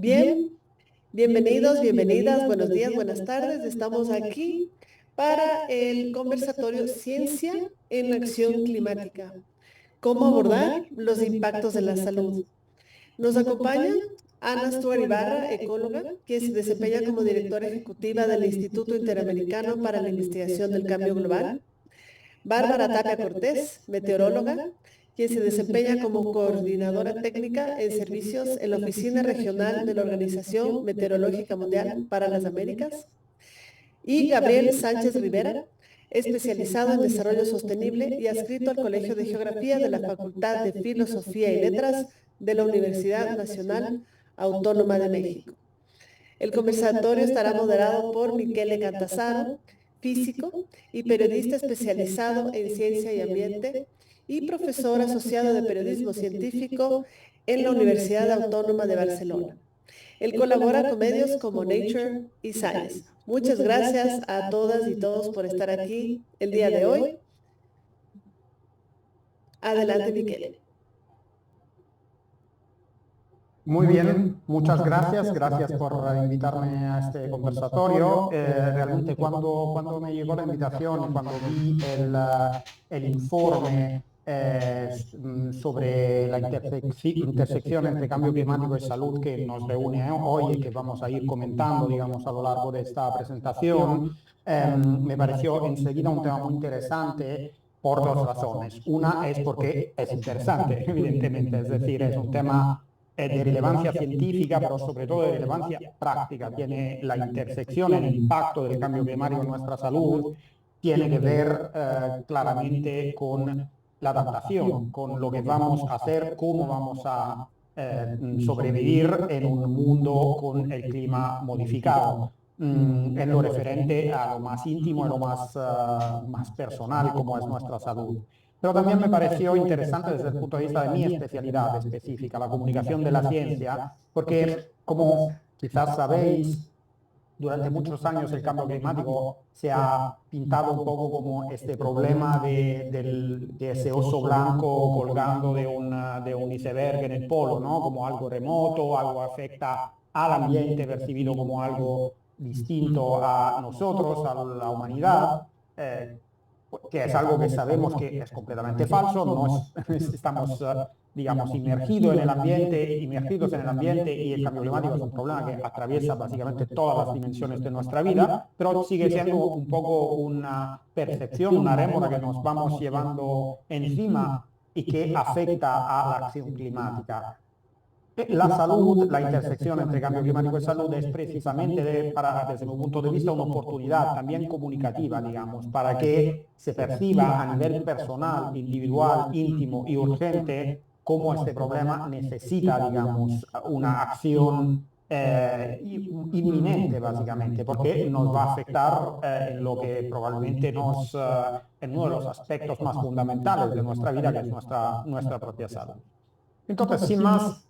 Bien, bienvenidos, bienvenidas, buenos días, buenas tardes. Estamos aquí para el conversatorio Ciencia en la Acción Climática. ¿Cómo abordar los impactos de la salud? Nos acompaña Ana Stuart Ibarra, ecóloga, quien se desempeña como directora ejecutiva del Instituto Interamericano para la Investigación del Cambio Global. Bárbara Tapia Cortés, meteoróloga, quien se desempeña como coordinadora técnica en servicios en la Oficina Regional de la Organización Meteorológica Mundial para las Américas. Y Gabriel Sánchez Rivera, especializado en desarrollo sostenible y adscrito al Colegio de Geografía de la Facultad de Filosofía y Letras de la Universidad Nacional Autónoma de México. El conversatorio estará moderado por Michele Cantasaro, físico y periodista especializado en ciencia y ambiente y profesor asociado de periodismo científico en la Universidad Autónoma de Barcelona. Él colabora con medios como Nature y Science. Muchas gracias a todas y todos por estar aquí el día de hoy. Adelante, Michele. Muy bien, muchas gracias. Gracias por invitarme a este conversatorio. Realmente cuando me llegó la invitación y cuando vi el informe sobre la intersección entre cambio climático y salud que nos reúne hoy y que vamos a ir comentando, digamos, a lo largo de esta presentación, me pareció enseguida un tema muy interesante por dos razones. Una es porque es interesante, evidentemente, es decir, es un tema de relevancia científica, pero sobre todo de relevancia práctica. Tiene la intersección, el impacto del cambio climático en nuestra salud, tiene que ver claramente con la adaptación, con lo que vamos a hacer, cómo vamos a sobrevivir en un mundo con el clima modificado. En lo referente a lo más íntimo y lo más personal, como es nuestra salud. Pero también me pareció interesante desde el punto de vista de mi especialidad específica, la comunicación de la ciencia, porque como quizás sabéis, durante muchos años el cambio climático se ha pintado un poco como este problema de ese oso blanco colgando de un iceberg en el polo, ¿no? Como algo remoto, algo afecta al ambiente percibido como algo distinto a nosotros, a la humanidad. Que es algo que sabemos que es completamente falso, no estamos, digamos, inmergidos en el ambiente y el cambio climático es un problema que atraviesa básicamente todas las dimensiones de nuestra vida, pero sigue siendo un poco una percepción, una rémora que nos vamos llevando encima y que afecta a la acción climática. La salud, la intersección entre cambio climático y salud es precisamente, desde mi punto de vista, una oportunidad también comunicativa, digamos, para que se perciba a nivel personal, individual, íntimo y urgente cómo este problema necesita, digamos, una acción inminente, básicamente, porque nos va a afectar en lo que probablemente en uno de los aspectos más fundamentales de nuestra vida, que es nuestra propia salud. Entonces, sin más,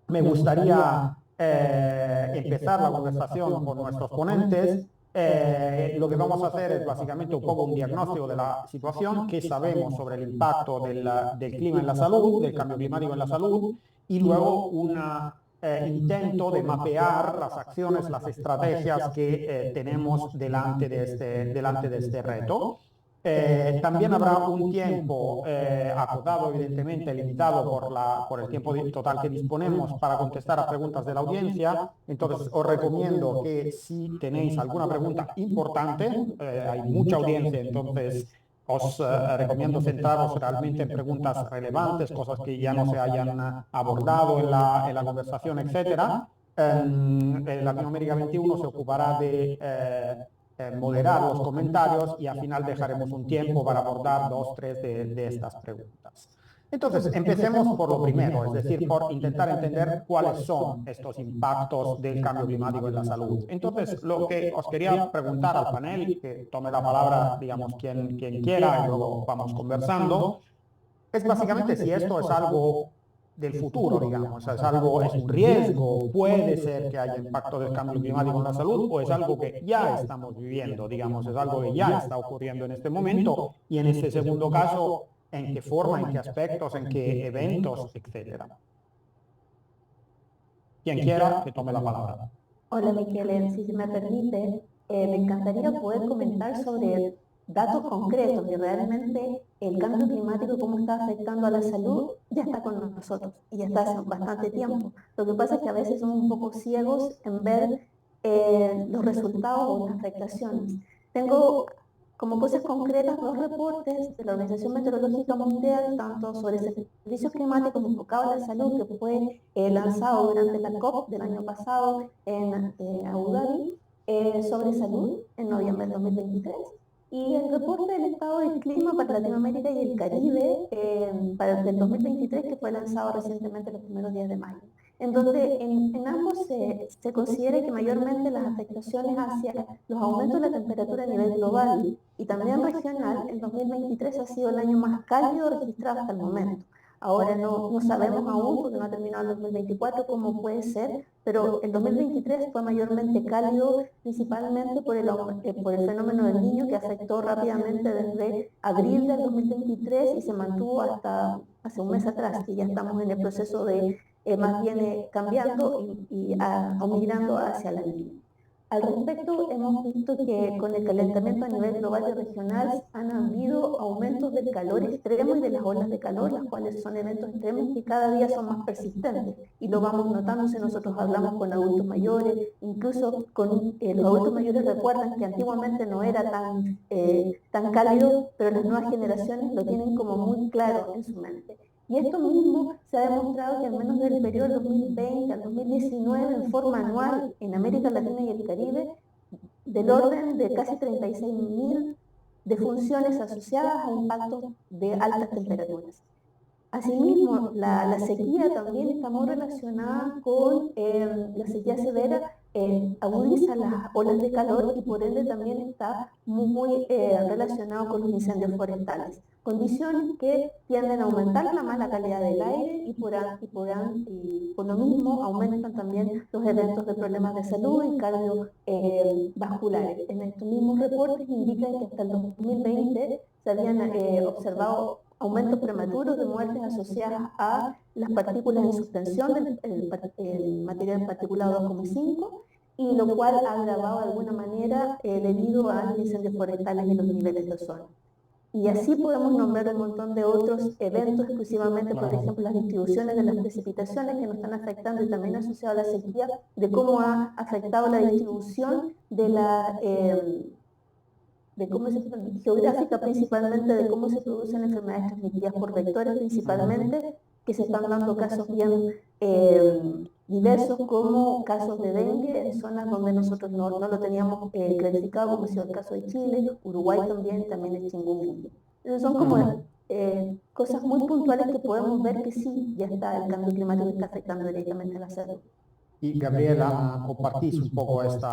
me gustaría empezar la conversación con nuestros ponentes. Lo que vamos a hacer es básicamente un poco un diagnóstico de la situación, qué sabemos sobre el impacto del clima en la salud, del cambio climático en la salud, y luego un intento de mapear las acciones, las estrategias que tenemos delante de este reto. También habrá un tiempo acotado, evidentemente limitado por el tiempo total que disponemos para contestar a preguntas de la audiencia. Entonces, os recomiendo que si tenéis alguna pregunta importante, hay mucha audiencia, entonces os recomiendo centraros realmente en preguntas relevantes, cosas que ya no se hayan abordado en la conversación, etcétera. Latinoamérica 21 se ocupará de moderar los comentarios y al final dejaremos un tiempo para abordar dos, tres de estas preguntas. Entonces, empecemos por lo primero, es decir, por intentar entender cuáles son estos impactos del cambio climático en la salud. Entonces, lo que os quería preguntar al panel, que tome la palabra, digamos, quien quiera, y luego vamos conversando, es básicamente si esto es algo del futuro, digamos, es un riesgo, puede ser que haya impacto del cambio climático en la salud, o es algo que ya estamos viviendo, digamos, es algo que ya está ocurriendo en este momento, y en este segundo caso, en qué forma, en qué aspectos, en qué eventos, etcétera. Quien quiera, que tome la palabra. Hola, Miquel, si se me permite, me encantaría poder comentar sobre datos concretos y realmente el cambio climático, cómo está afectando a la salud, ya está con nosotros y ya está hace bastante tiempo. Lo que pasa es que a veces somos un poco ciegos en ver los resultados o las afectaciones. Tengo como cosas concretas dos reportes de la Organización Meteorológica Mundial, tanto sobre servicios climáticos enfocados en la salud, que fue lanzado durante la COP del año pasado en Abu Dhabi, sobre salud en noviembre del 2023, y el reporte del estado del clima para Latinoamérica y el Caribe para el 2023, que fue lanzado recientemente los primeros días de mayo, en donde en ambos se considera que mayormente las afectaciones hacia los aumentos de la temperatura a nivel global y también regional, el 2023 ha sido el año más cálido registrado hasta el momento. Ahora no sabemos aún, porque no ha terminado el 2024, cómo puede ser, pero el 2023 fue mayormente cálido, principalmente por el fenómeno del Niño, que afectó rápidamente desde abril del 2023 y se mantuvo hasta hace un mes atrás, que ya estamos en el proceso de más bien cambiando o migrando hacia la Niña. Al respecto, hemos visto que con el calentamiento a nivel global y regional han habido aumentos del calor extremo y de las olas de calor, las cuales son eventos extremos que cada día son más persistentes. Y lo vamos notando si nosotros hablamos con adultos mayores, incluso con los adultos mayores recuerdan que antiguamente no era tan cálido, pero las nuevas generaciones lo tienen como muy claro en su mente. Y esto mismo se ha demostrado que al menos del periodo 2020 al 2019, en forma anual en América Latina y el Caribe, del orden de casi 36.000 defunciones asociadas a impactos de altas temperaturas. Asimismo, la sequía también está muy relacionada con la sequía severa, agudiza las olas de calor y por ende también está muy relacionado con los incendios forestales. Condiciones que tienden a aumentar la mala calidad del aire y por lo mismo aumentan también los eventos de problemas de salud y cardiovasculares. En estos mismos reportes indican que hasta el 2020 se habían observado aumentos prematuros de muertes asociadas a las partículas en suspensión del material particulado 2,5, y lo cual ha agravado de alguna manera debido a los incendios forestales y los niveles de ozono. Y así podemos nombrar un montón de otros eventos exclusivamente, por ejemplo, las distribuciones de las precipitaciones que nos están afectando y también asociado a la sequía, de cómo ha afectado la distribución de la geográfica principalmente, de cómo se producen enfermedades transmitidas por vectores principalmente, que se están dando casos bien diversos como casos de dengue en zonas donde nosotros no lo teníamos clasificado, como ha sido el caso de Chile, Uruguay también es chikungunya. Entonces son como cosas muy puntuales que podemos ver que sí, ya está el cambio climático está afectando directamente a la salud. Y Gabriela, compartís un poco este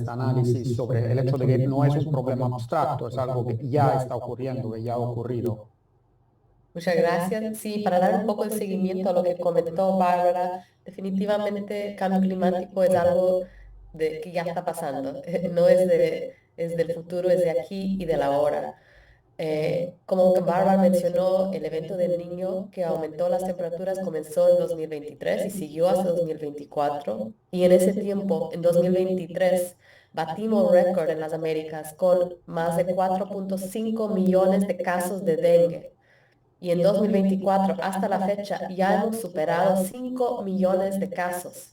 análisis sobre el hecho de que no es un problema abstracto, es algo que ya está ocurriendo, que ya ha ocurrido. Muchas gracias. Sí, para dar un poco de seguimiento a lo que comentó Bárbara, definitivamente cambio climático es algo que ya está pasando. No es del futuro, es de aquí y de la ahora. Como Bárbara mencionó, el evento del Niño que aumentó las temperaturas comenzó en 2023 y siguió hasta 2024. Y en ese tiempo, en 2023, batimos récord en las Américas con más de 4.5 millones de casos de dengue. Y en 2024, hasta la fecha, ya hemos superado 5 millones de casos.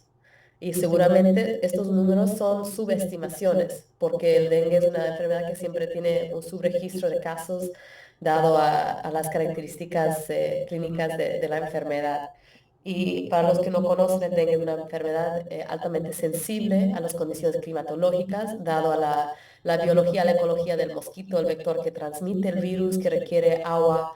Y seguramente estos números son subestimaciones, porque el dengue es una enfermedad que siempre tiene un subregistro de casos dado a las características clínicas de la enfermedad. Y para los que no conocen, el dengue es una enfermedad altamente sensible a las condiciones climatológicas, dado a la biología, la ecología del mosquito, el vector que transmite el virus, que requiere agua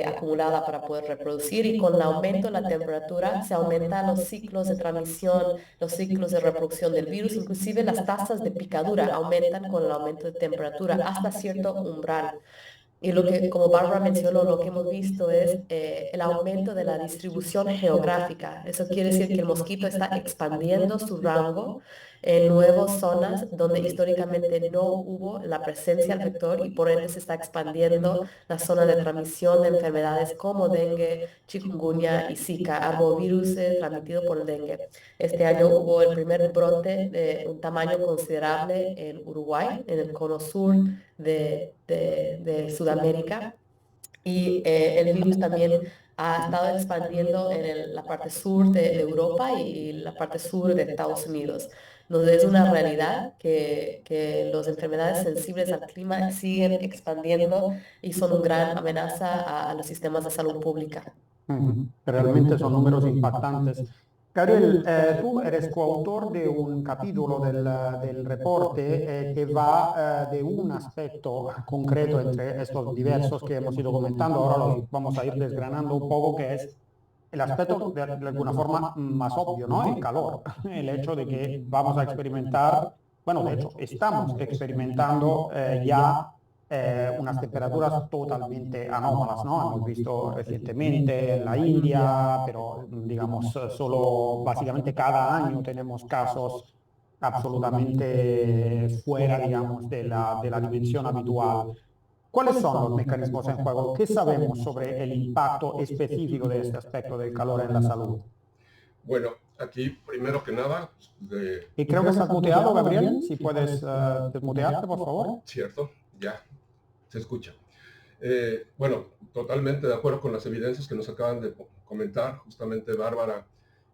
acumulada para poder reproducir, y con el aumento de la temperatura se aumentan los ciclos de transmisión, los ciclos de reproducción del virus, inclusive las tasas de picadura aumentan con el aumento de temperatura hasta cierto umbral. Y lo que, como Bárbara mencionó, lo que hemos visto es el aumento de la distribución geográfica. Eso quiere decir que el mosquito está expandiendo su rango en nuevas zonas donde históricamente no hubo la presencia del vector y por ende se está expandiendo la zona de transmisión de enfermedades como dengue, chikungunya y Zika, arbovirus transmitido por el dengue. Este año hubo el primer brote de un tamaño considerable en Uruguay, en el cono sur de Sudamérica. Y el virus también ha estado expandiendo en la parte sur de Europa y la parte sur de Estados Unidos. Entonces es una realidad que las enfermedades sensibles al clima siguen expandiendo y son una gran amenaza a los sistemas de salud pública. Realmente son números impactantes. Gabriel, tú eres coautor de un capítulo del reporte que va de un aspecto concreto entre estos diversos que hemos ido comentando. Ahora los vamos a ir desgranando un poco, que es el aspecto de alguna forma más obvio, ¿no? El calor, el hecho de que vamos a experimentar, bueno, de hecho, estamos experimentando ya unas temperaturas totalmente anómalas, ¿no? Hemos visto recientemente en la India, pero digamos, solo básicamente cada año tenemos casos absolutamente fuera, digamos, de la dimensión habitual. ¿Cuáles son los mecanismos en juego? ¿Qué sabemos sobre el impacto específico de este aspecto del calor en la salud? Bueno, aquí primero que nada... Y creo que estás muteado, Gabriel. Si puedes desmutearte, por favor. Cierto, ya, se escucha. Bueno, totalmente de acuerdo con las evidencias que nos acaban de comentar justamente Bárbara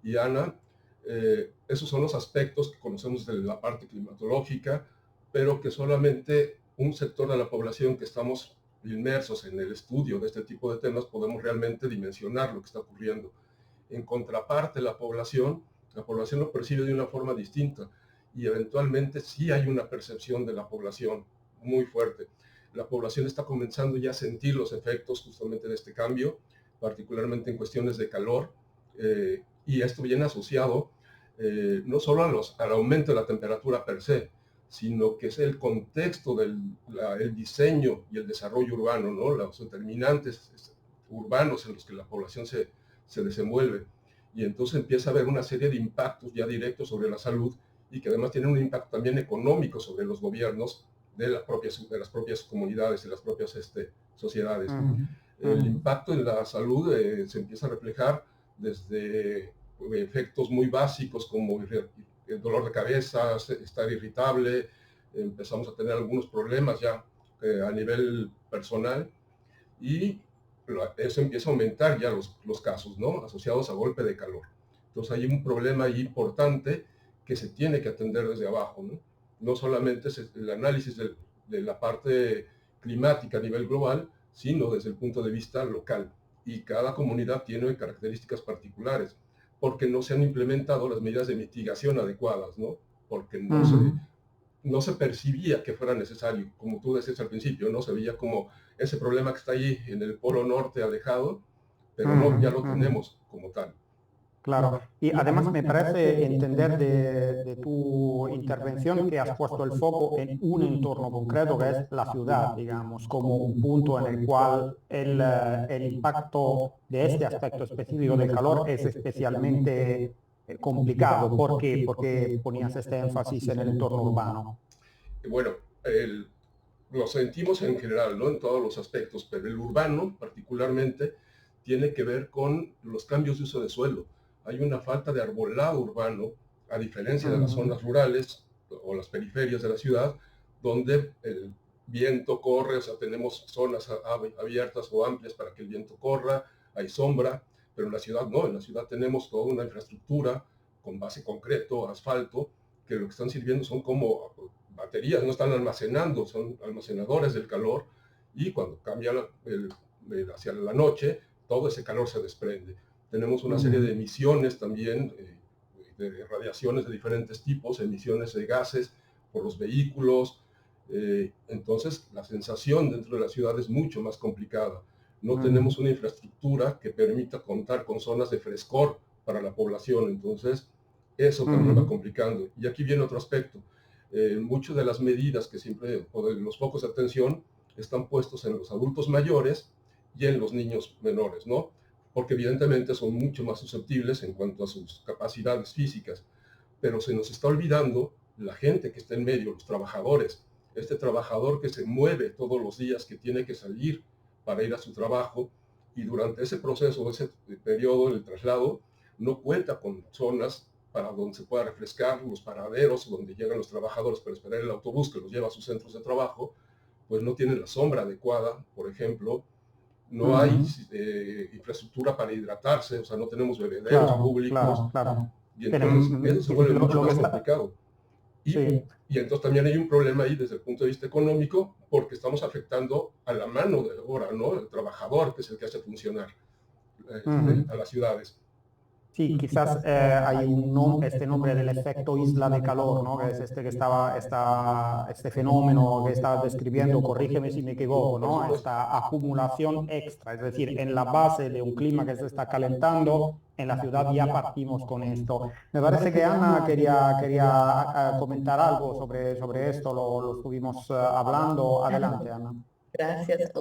y Ana. Esos son los aspectos que conocemos de la parte climatológica, pero que solamente un sector de la población que estamos inmersos en el estudio de este tipo de temas podemos realmente dimensionar lo que está ocurriendo. En contraparte, la población lo percibe de una forma distinta y eventualmente sí hay una percepción de la población muy fuerte. La población está comenzando ya a sentir los efectos justamente de este cambio, particularmente en cuestiones de calor, y esto viene asociado no solo al aumento de la temperatura per se, sino que es el contexto del el diseño y el desarrollo urbano, ¿no? Los determinantes urbanos en los que la población se desenvuelve. Y entonces empieza a haber una serie de impactos ya directos sobre la salud y que además tienen un impacto también económico sobre los gobiernos de las propias comunidades, de las propias sociedades. El impacto en la salud se empieza a reflejar desde efectos muy básicos como el dolor de cabeza, estar irritable, empezamos a tener algunos problemas ya a nivel personal y eso empieza a aumentar ya los casos, ¿no? Asociados a golpe de calor. Entonces hay un problema ahí importante que se tiene que atender desde abajo, ¿no? No solamente es el análisis de la parte climática a nivel global, sino desde el punto de vista local. Y cada comunidad tiene características particulares, porque no se han implementado las medidas de mitigación adecuadas, ¿no? Porque no se percibía que fuera necesario, como tú decías al principio, ¿no? Se veía como ese problema que está ahí en el polo norte alejado, pero no, ya lo tenemos como tal. Claro, y además me parece entender de tu intervención que has puesto el foco en un entorno concreto que es la ciudad, digamos, como un punto en el cual el impacto de este aspecto específico del calor es especialmente complicado. ¿Por qué? Porque ponías este énfasis en el entorno urbano. Bueno, lo sentimos en general, ¿no? En todos los aspectos, pero el urbano particularmente tiene que ver con los cambios de uso de suelo. Hay una falta de arbolado urbano, a diferencia de las zonas rurales o las periferias de la ciudad, donde el viento corre, o sea, tenemos zonas abiertas o amplias para que el viento corra, hay sombra, pero en la ciudad no, en la ciudad tenemos toda una infraestructura con base concreto, asfalto, que lo que están sirviendo son como baterías, no están almacenando, son almacenadores del calor, y cuando cambia hacia la noche, todo ese calor se desprende. Tenemos una serie de emisiones también, de radiaciones de diferentes tipos, emisiones de gases por los vehículos. Entonces, la sensación dentro de la ciudad es mucho más complicada. No tenemos una infraestructura que permita contar con zonas de frescor para la población. Entonces, eso también va complicando. Y aquí viene otro aspecto. Muchas de las medidas que siempre, o de los focos de atención, están puestos en los adultos mayores y en los niños menores, ¿no? Porque evidentemente son mucho más susceptibles en cuanto a sus capacidades físicas. pero se nos está olvidando la gente que está en medio, los trabajadores. Este trabajador que se mueve todos los días, que tiene que salir para ir a su trabajo, y durante ese proceso, ese periodo del traslado, no cuenta con zonas para donde se pueda refrescar, los paraderos donde llegan los trabajadores para esperar el autobús que los lleva a sus centros de trabajo, pues no tienen la sombra adecuada, por ejemplo, no hay infraestructura para hidratarse, o sea, no tenemos bebederos públicos, y entonces eso se vuelve mucho más complicado. Y entonces también hay un problema ahí desde el punto de vista económico, porque estamos afectando a la mano de obra, ¿no? El trabajador, que es el que hace funcionar a las ciudades. Sí, quizás hay este nombre del efecto isla de calor, ¿no? Que es este fenómeno que estaba describiendo, corrígeme si me equivoco, ¿no? Esta acumulación extra, es decir, en la base de un clima que se está calentando, en la ciudad ya partimos con esto. Me parece que Ana quería comentar algo sobre esto, lo estuvimos hablando. Adelante, Ana. Gracias.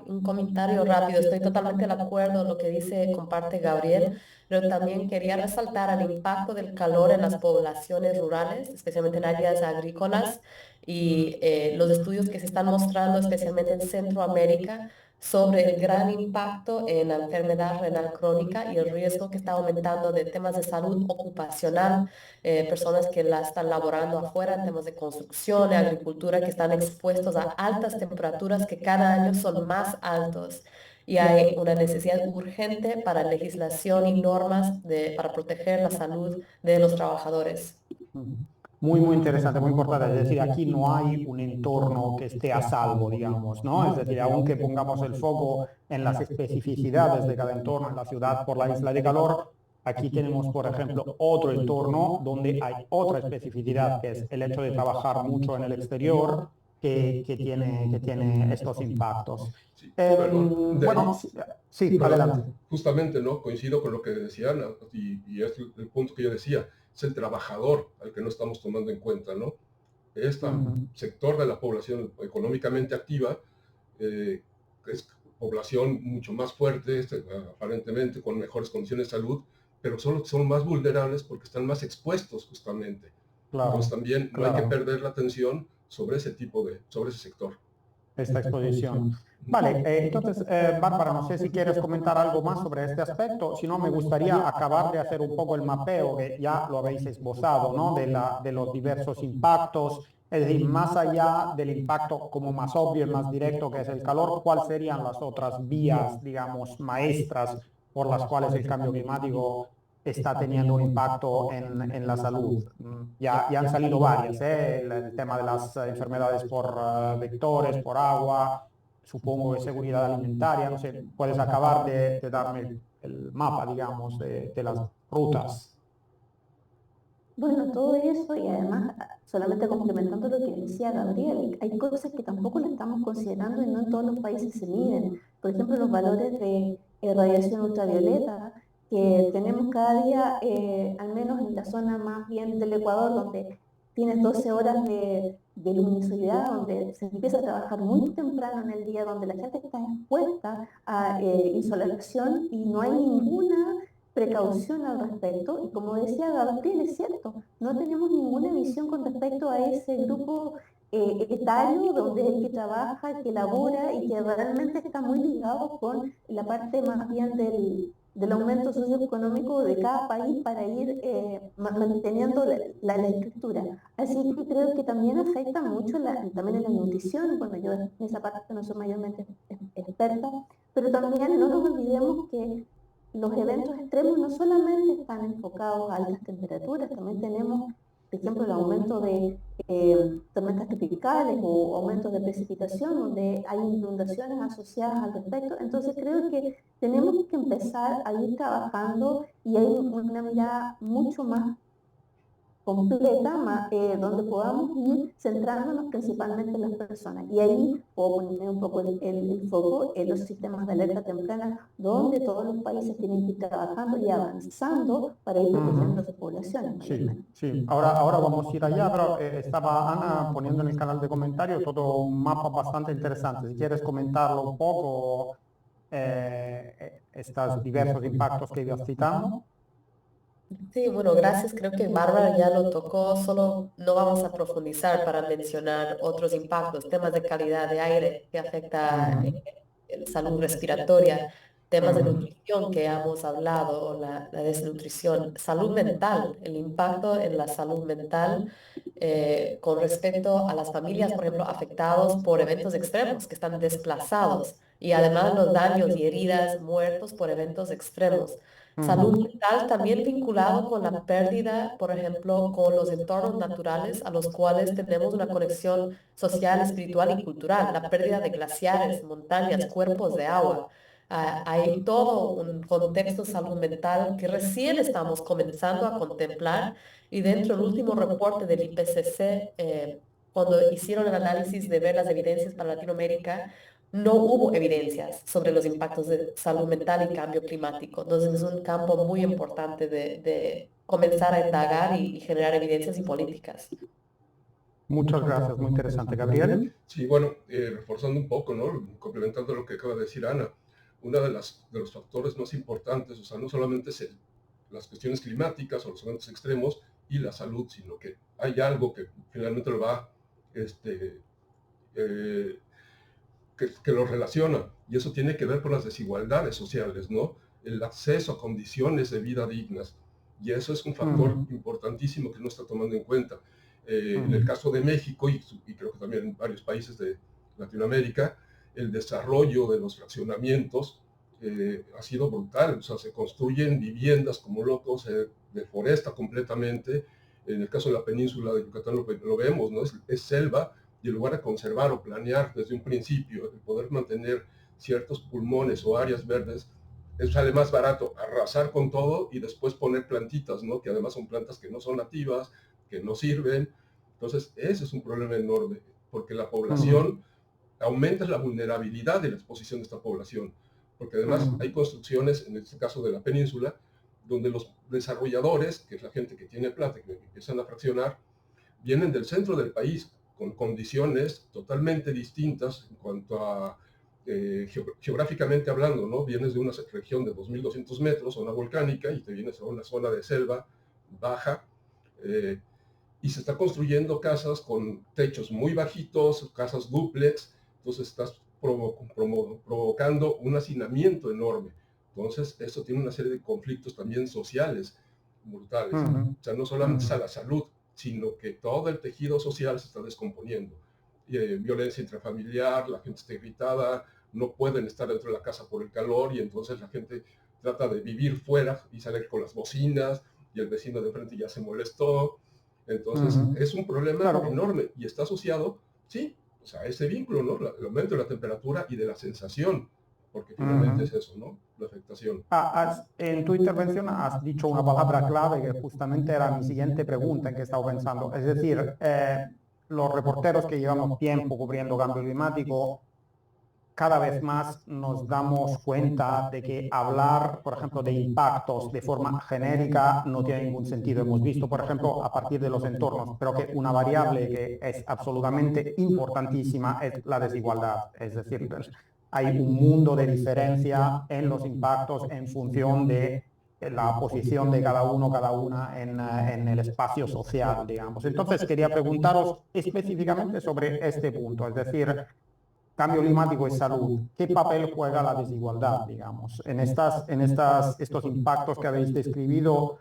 Un comentario rápido. Estoy totalmente de acuerdo con lo que comparte Gabriel, pero también quería resaltar el impacto del calor en las poblaciones rurales, especialmente en áreas agrícolas, y los estudios que se están mostrando, especialmente en Centroamérica, sobre el gran impacto en la enfermedad renal crónica y el riesgo que está aumentando de temas de salud ocupacional, personas que la están laborando afuera en temas de construcción, de agricultura, que están expuestos a altas temperaturas que cada año son más altos. Y hay una necesidad urgente para legislación y normas para proteger la salud de los trabajadores. Muy interesante, muy importante. Es decir, aquí no hay un entorno que esté a salvo, digamos, ¿no? Es decir, aunque pongamos el foco en las especificidades de cada entorno en la ciudad por la isla de calor, aquí tenemos, por ejemplo, otro entorno donde hay otra especificidad, que es el hecho de trabajar mucho en el exterior, que tiene estos impactos. Bueno, sí, adelante. Justamente, ¿no? Coincido con lo que decía Ana, y es el punto que yo decía. Es el trabajador al que no estamos tomando en cuenta, ¿no? Este sector de la población económicamente activa es población mucho más fuerte, aparentemente con mejores condiciones de salud, pero son más vulnerables porque están más expuestos justamente. Entonces también no hay que perder la atención sobre ese sector. Esta exposición. Vale, entonces, Bárbara, no sé si quieres comentar algo más sobre este aspecto. Si no, me gustaría acabar de hacer un poco el mapeo, que ya lo habéis esbozado, ¿no? De los diversos impactos. Es decir, más allá del impacto como más obvio y más directo que es el calor, ¿cuáles serían las otras vías, digamos, maestras por las cuales el cambio climático está teniendo un impacto en la salud? Ya han salido varias, el tema de las enfermedades por vectores, por agua, supongo de seguridad alimentaria, no sé, puedes acabar de darme el mapa, digamos, de las rutas. Bueno, todo eso y además, solamente complementando lo que decía Gabriel, hay cosas que tampoco le estamos considerando y no en todos los países se miden. Por ejemplo, los valores de radiación ultravioleta que tenemos cada día, al menos en la zona más bien del Ecuador, donde tienes 12 horas de luminosidad, donde se empieza a trabajar muy temprano en el día, donde la gente está expuesta a insolación y no hay ninguna precaución al respecto. Y como decía Gabriel, es cierto, no tenemos ninguna visión con respecto a ese grupo etario donde el que trabaja, que labora y que realmente está muy ligado con la parte más bien del aumento socioeconómico de cada país para ir manteniendo la estructura. Así que creo que también afecta mucho también en la nutrición. Bueno, yo en esa parte no soy mayormente experta, pero también no nos olvidemos que los eventos extremos no solamente están enfocados a altas temperaturas, también tenemos, por ejemplo, el aumento de tormentas tropicales o aumentos de precipitación, donde hay inundaciones asociadas al respecto. Entonces creo que tenemos que empezar a ir trabajando y hay una mirada mucho más completa, donde podamos ir centrándonos principalmente en las personas. Y ahí puedo poner un poco el foco en los sistemas de alerta temprana, donde todos los países tienen que ir trabajando y avanzando para ir protegiendo a sus poblaciones. Sí. Ahora vamos a ir allá, pero estaba Ana poniendo en el canal de comentarios todo un mapa bastante interesante. Si quieres comentarlo un poco, estos diversos impactos que ibas citando. Sí, bueno, gracias. Creo que Bárbara ya lo tocó, solo no vamos a profundizar para mencionar otros impactos, temas de calidad de aire que afecta Ujú, la salud respiratoria, temas de ujú, nutrición que hemos hablado, o la desnutrición, salud mental, el impacto en la salud mental con respecto a las familias, por ejemplo, afectados por eventos extremos, que están desplazados, y además los daños y heridas, muertos por eventos extremos. Salud ujú, mental también vinculado con la pérdida, por ejemplo, con los entornos naturales a los cuales tenemos una conexión social, espiritual y cultural, la pérdida de glaciares, montañas, cuerpos de agua. Hay todo un contexto salud mental que recién estamos comenzando a contemplar y dentro del último reporte del IPCC, cuando hicieron el análisis de ver las evidencias para Latinoamérica, no hubo evidencias sobre los impactos de salud mental y cambio climático. Entonces es un campo muy importante de comenzar a indagar y generar evidencias y políticas. Muchas gracias, muy interesante. Gabriel. Sí, bueno, reforzando un poco, ¿no? Complementando lo que acaba de decir Ana, uno de los factores más importantes, o sea, no solamente es las cuestiones climáticas o los eventos extremos y la salud, sino que hay algo que finalmente lo va, este, eh, que lo relaciona, y eso tiene que ver con las desigualdades sociales, ¿no? El acceso a condiciones de vida dignas, y eso es un factor Ujú, importantísimo que no está tomando en cuenta. En el ujú, caso de México, y creo que también en varios países de Latinoamérica, el desarrollo de los fraccionamientos ha sido brutal, o sea, se construyen viviendas como locos, se deforesta completamente. En el caso de la península de Yucatán lo vemos, ¿no? Es selva, y en lugar de conservar o planear desde un principio el poder mantener ciertos pulmones o áreas verdes, sale más barato arrasar con todo y después poner plantitas, ¿no? Que además son plantas que no son nativas, que no sirven. Entonces, ese es un problema enorme, porque la ujú, población aumenta la vulnerabilidad de la exposición de esta población, porque además ujú, hay construcciones, en este caso de la península, donde los desarrolladores, que es la gente que tiene plata, que empiezan a fraccionar, vienen del centro del país con condiciones totalmente distintas en cuanto a geográficamente hablando, ¿no? Vienes de una región de 2.200 metros, zona volcánica, y te vienes a una zona de selva baja, eh, y se está construyendo casas con techos muy bajitos, casas dúplex, entonces estás provocando un hacinamiento enorme. Entonces, eso tiene una serie de conflictos también sociales brutales. ujú, O sea, no solamente es a ujú. la salud, sino que todo el tejido social se está descomponiendo. Violencia intrafamiliar, la gente está irritada, no pueden estar dentro de la casa por el calor, y entonces la gente trata de vivir fuera y salir con las bocinas, y el vecino de enfrente ya se molestó. Entonces, Ujú. es un problema Claro, enorme y está asociado, sí, o sea, ese vínculo, ¿no? El aumento de la temperatura y de la sensación, porque finalmente es ujú. eso, ¿no? La afectación. En tu intervención has dicho una palabra clave que justamente era mi siguiente pregunta en que estaba pensando. Es decir, los reporteros que llevamos tiempo cubriendo cambio climático, cada vez más nos damos cuenta de que hablar, por ejemplo, de impactos de forma genérica no tiene ningún sentido. Hemos visto, por ejemplo, a partir de los entornos, pero que una variable que es absolutamente importantísima es la desigualdad. Es decir, hay un mundo de diferencia en los impactos en función de la posición de cada uno, cada una en el espacio social, digamos. Entonces, quería preguntaros específicamente sobre este punto, es decir, cambio climático y salud, ¿qué papel juega la desigualdad, digamos, estos impactos que habéis descrito,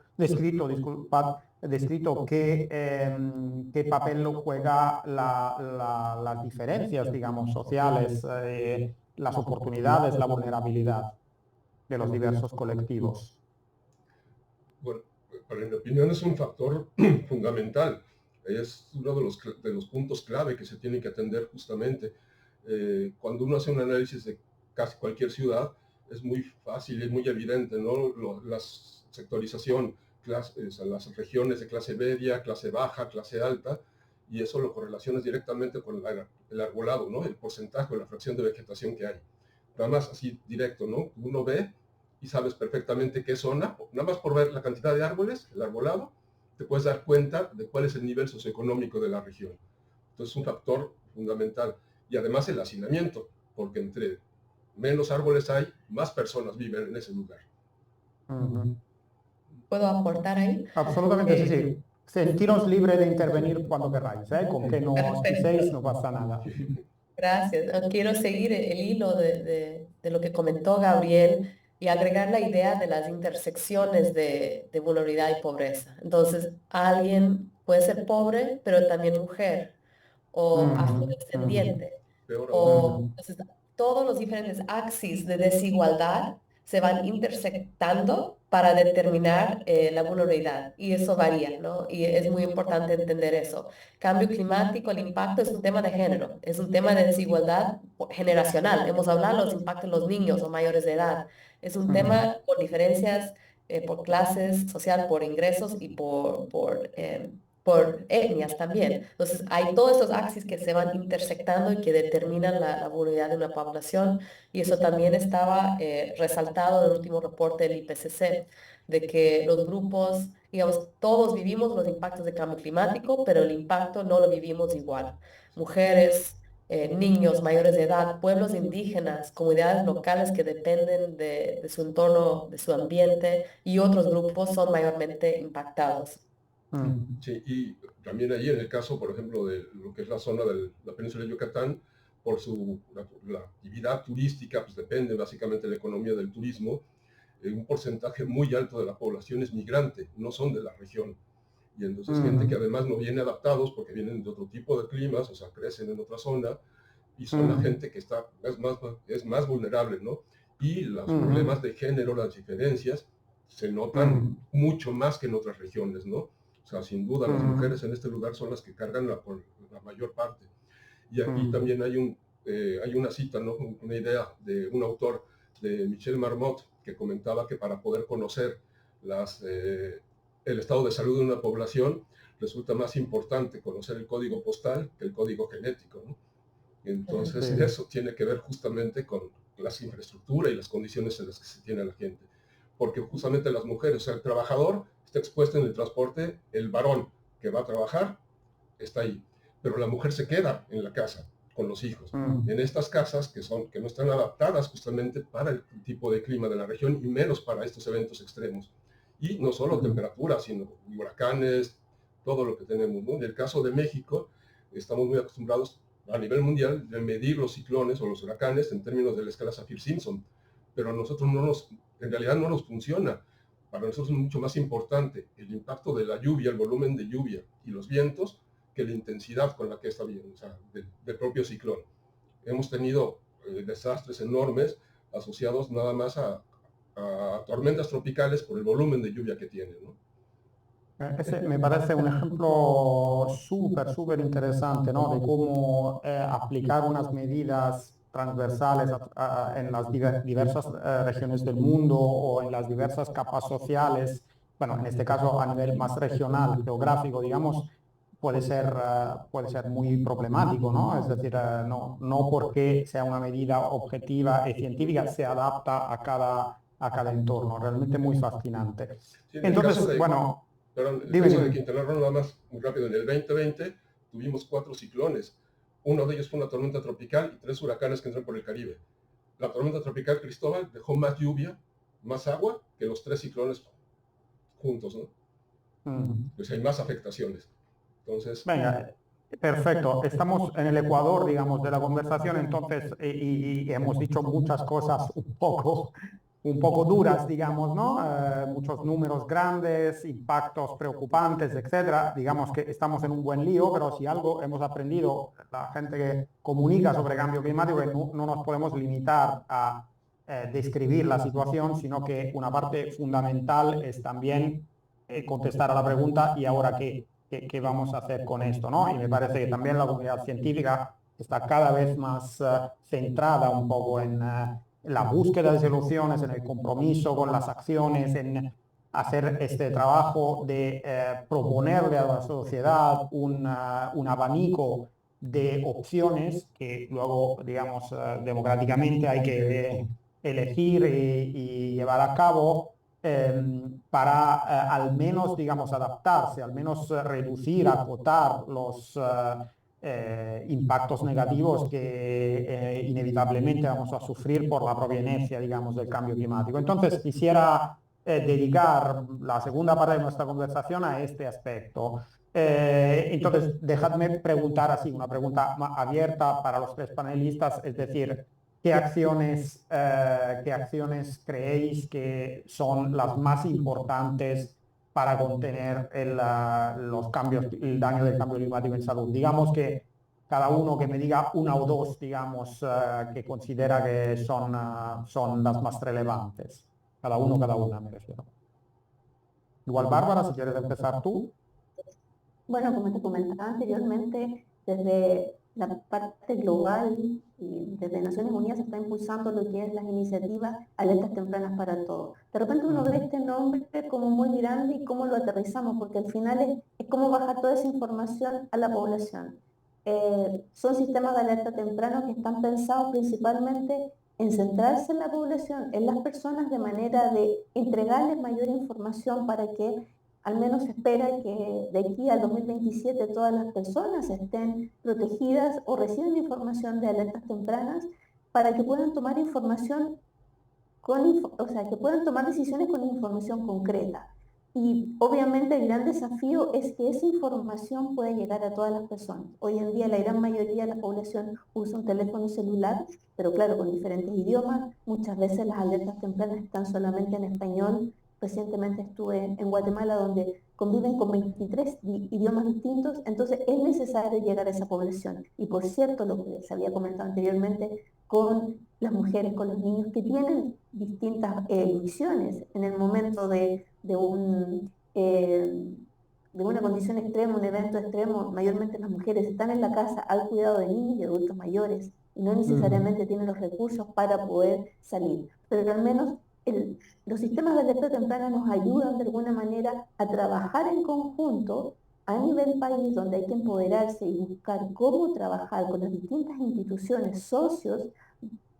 qué papel lo juega las diferencias, digamos, sociales, las oportunidades, la vulnerabilidad de los diversos colectivos? Bueno, para mi opinión es un factor fundamental. Es uno de los puntos clave que se tiene que atender justamente. Cuando uno hace un análisis de casi cualquier ciudad, es muy fácil y es muy evidente, ¿no? La sectorización, las regiones de clase media, clase baja, clase alta, y eso lo correlacionas directamente con el arbolado, ¿no? El porcentaje o la fracción de vegetación que hay. Nada más así directo, ¿no? Uno ve y sabes perfectamente qué zona, nada más por ver la cantidad de árboles, el arbolado, te puedes dar cuenta de cuál es el nivel socioeconómico de la región. Entonces es un factor fundamental. Y además el hacinamiento, porque entre menos árboles hay, más personas viven en ese lugar. Ujú. ¿Puedo aportar ahí? Absolutamente, sí, sí. Sentiros libre de intervenir cuando queráis, ¿eh? Con que no os Perfecto. piséis no pasa nada. Gracias. Quiero seguir el hilo de lo que comentó Gabriel y agregar la idea de las intersecciones de vulnerabilidad y pobreza. Entonces, alguien puede ser pobre, pero también mujer o afrodescendiente. Peor aún. Entonces, todos los diferentes axis de desigualdad se van intersectando para determinar la vulnerabilidad y eso varía, ¿no? Y es muy importante entender eso. Cambio climático, el impacto es un tema de género, es un tema de desigualdad generacional. Hemos hablado de los impactos en los niños o mayores de edad. Es un tema con diferencias por clases social, por ingresos y por etnias también. Entonces, hay todos esos axis que se van intersectando y que determinan la vulnerabilidad de una población y eso también estaba resaltado en el último reporte del IPCC, de que los grupos, digamos, todos vivimos los impactos del cambio climático, pero el impacto no lo vivimos igual. Mujeres, niños mayores de edad, pueblos indígenas, comunidades locales que dependen de su entorno, de su ambiente y otros grupos son mayormente impactados. Sí, y también ahí en el caso, por ejemplo, de lo que es la zona de la península de Yucatán, por la actividad turística, pues depende básicamente de la economía del turismo, un porcentaje muy alto de la población es migrante, no son de la región. Y entonces gente que además no viene adaptados porque vienen de otro tipo de climas, o sea, crecen en otra zona, y son la gente que es más vulnerable, ¿no? Y los problemas de género, las diferencias, se notan mucho más que en otras regiones, ¿no? O sea, sin duda las mujeres en este lugar son las que cargan por la mayor parte. Y aquí también hay una cita, ¿no? Una idea de un autor, de Michel Marmot, que comentaba que para poder conocer el estado de salud de una población, resulta más importante conocer el código postal que el código genético, ¿no? Entonces eso tiene que ver justamente con las infraestructuras y las condiciones en las que se tiene a la gente. Porque justamente las mujeres, o sea, el trabajador está expuesto en el transporte, el varón que va a trabajar está ahí, pero la mujer se queda en la casa con los hijos, en estas casas que no están adaptadas justamente para el tipo de clima de la región y menos para estos eventos extremos. Y no solo temperaturas, sino huracanes, todo lo que tenemos, ¿no? En el caso de México, estamos muy acostumbrados a nivel mundial de medir los ciclones o los huracanes en términos de la escala Saffir-Simpson, pero a nosotros en realidad no nos funciona. Para nosotros es mucho más importante el impacto de la lluvia, el volumen de lluvia y los vientos, que la intensidad con la que está bien, o sea, del propio ciclón. Hemos tenido desastres enormes asociados nada más a tormentas tropicales por el volumen de lluvia que tienen, ¿no? Ese me parece un ejemplo súper interesante, ¿no? De cómo aplicar unas medidas transversales en las diversas regiones del mundo o en las diversas capas sociales, bueno, en este caso a nivel más regional, geográfico, digamos, puede ser muy problemático, ¿no? Es decir, no porque sea una medida objetiva y científica se adapta a cada entorno, realmente muy fascinante. Sí, entonces, bueno... Perdón, en el caso de Quintana Roo, nada más, muy rápido, en el 2020 tuvimos 4 ciclones. Uno de ellos fue una tormenta tropical y 3 huracanes que entran por el Caribe. La tormenta tropical Cristóbal dejó más lluvia, más agua que los 3 ciclones juntos, ¿no? Pues hay más afectaciones. Entonces... Venga, perfecto. Estamos en el ecuador, digamos, de la conversación, entonces, y hemos dicho muchas cosas un poco duras, digamos, ¿no? Muchos números grandes, impactos preocupantes, etcétera. Digamos que estamos en un buen lío, pero si algo hemos aprendido, la gente que comunica sobre cambio climático, que no nos podemos limitar a describir la situación, sino que una parte fundamental es también contestar a la pregunta ¿y ahora qué? ¿Qué vamos a hacer con esto, ¿no? Y me parece que también la comunidad científica está cada vez más centrada un poco en la búsqueda de soluciones, en el compromiso con las acciones, en hacer este trabajo de proponerle a la sociedad un abanico de opciones que luego, digamos, democráticamente hay que elegir y llevar a cabo para al menos, digamos, adaptarse, al menos reducir, acotar los impactos negativos que inevitablemente vamos a sufrir por la propia inercia, digamos, del cambio climático. Entonces, quisiera dedicar la segunda parte de nuestra conversación a este aspecto. Entonces, dejadme preguntar así, una pregunta abierta para los tres panelistas, es decir, qué acciones creéis que son las más importantes para contener los cambios, el daño del cambio climático en salud? Digamos que cada uno que me diga una o dos, digamos, que considera que son las más relevantes. Cada una, me refiero. Igual, Bárbara, si quieres empezar tú. Bueno, como te comentaba anteriormente, desde la parte global y desde Naciones Unidas se está impulsando lo que es las iniciativas alertas tempranas para todos. De repente uno ve este nombre como muy grande y cómo lo aterrizamos, porque al final es cómo bajar toda esa información a la población. Son sistemas de alerta temprano que están pensados principalmente en centrarse en la población, en las personas, de manera de entregarles mayor información para que al menos se espera que de aquí al 2027 todas las personas estén protegidas o reciban información de alertas tempranas para que puedan tomar información o sea, que puedan tomar decisiones con información concreta. Y obviamente el gran desafío es que esa información pueda llegar a todas las personas. Hoy en día la gran mayoría de la población usa un teléfono celular, pero claro, con diferentes idiomas. Muchas veces las alertas tempranas están solamente en español. Recientemente estuve en Guatemala, donde conviven con 23 idiomas distintos, entonces es necesario llegar a esa población. Y por cierto, lo que se había comentado anteriormente, con las mujeres, con los niños que tienen distintas visiones en el momento de una condición extrema, un evento extremo. Mayormente las mujeres están en la casa al cuidado de niños y adultos mayores y no necesariamente tienen los recursos para poder salir, pero al menos los sistemas de alerta temprana nos ayudan de alguna manera a trabajar en conjunto a nivel país, donde hay que empoderarse y buscar cómo trabajar con las distintas instituciones, socios,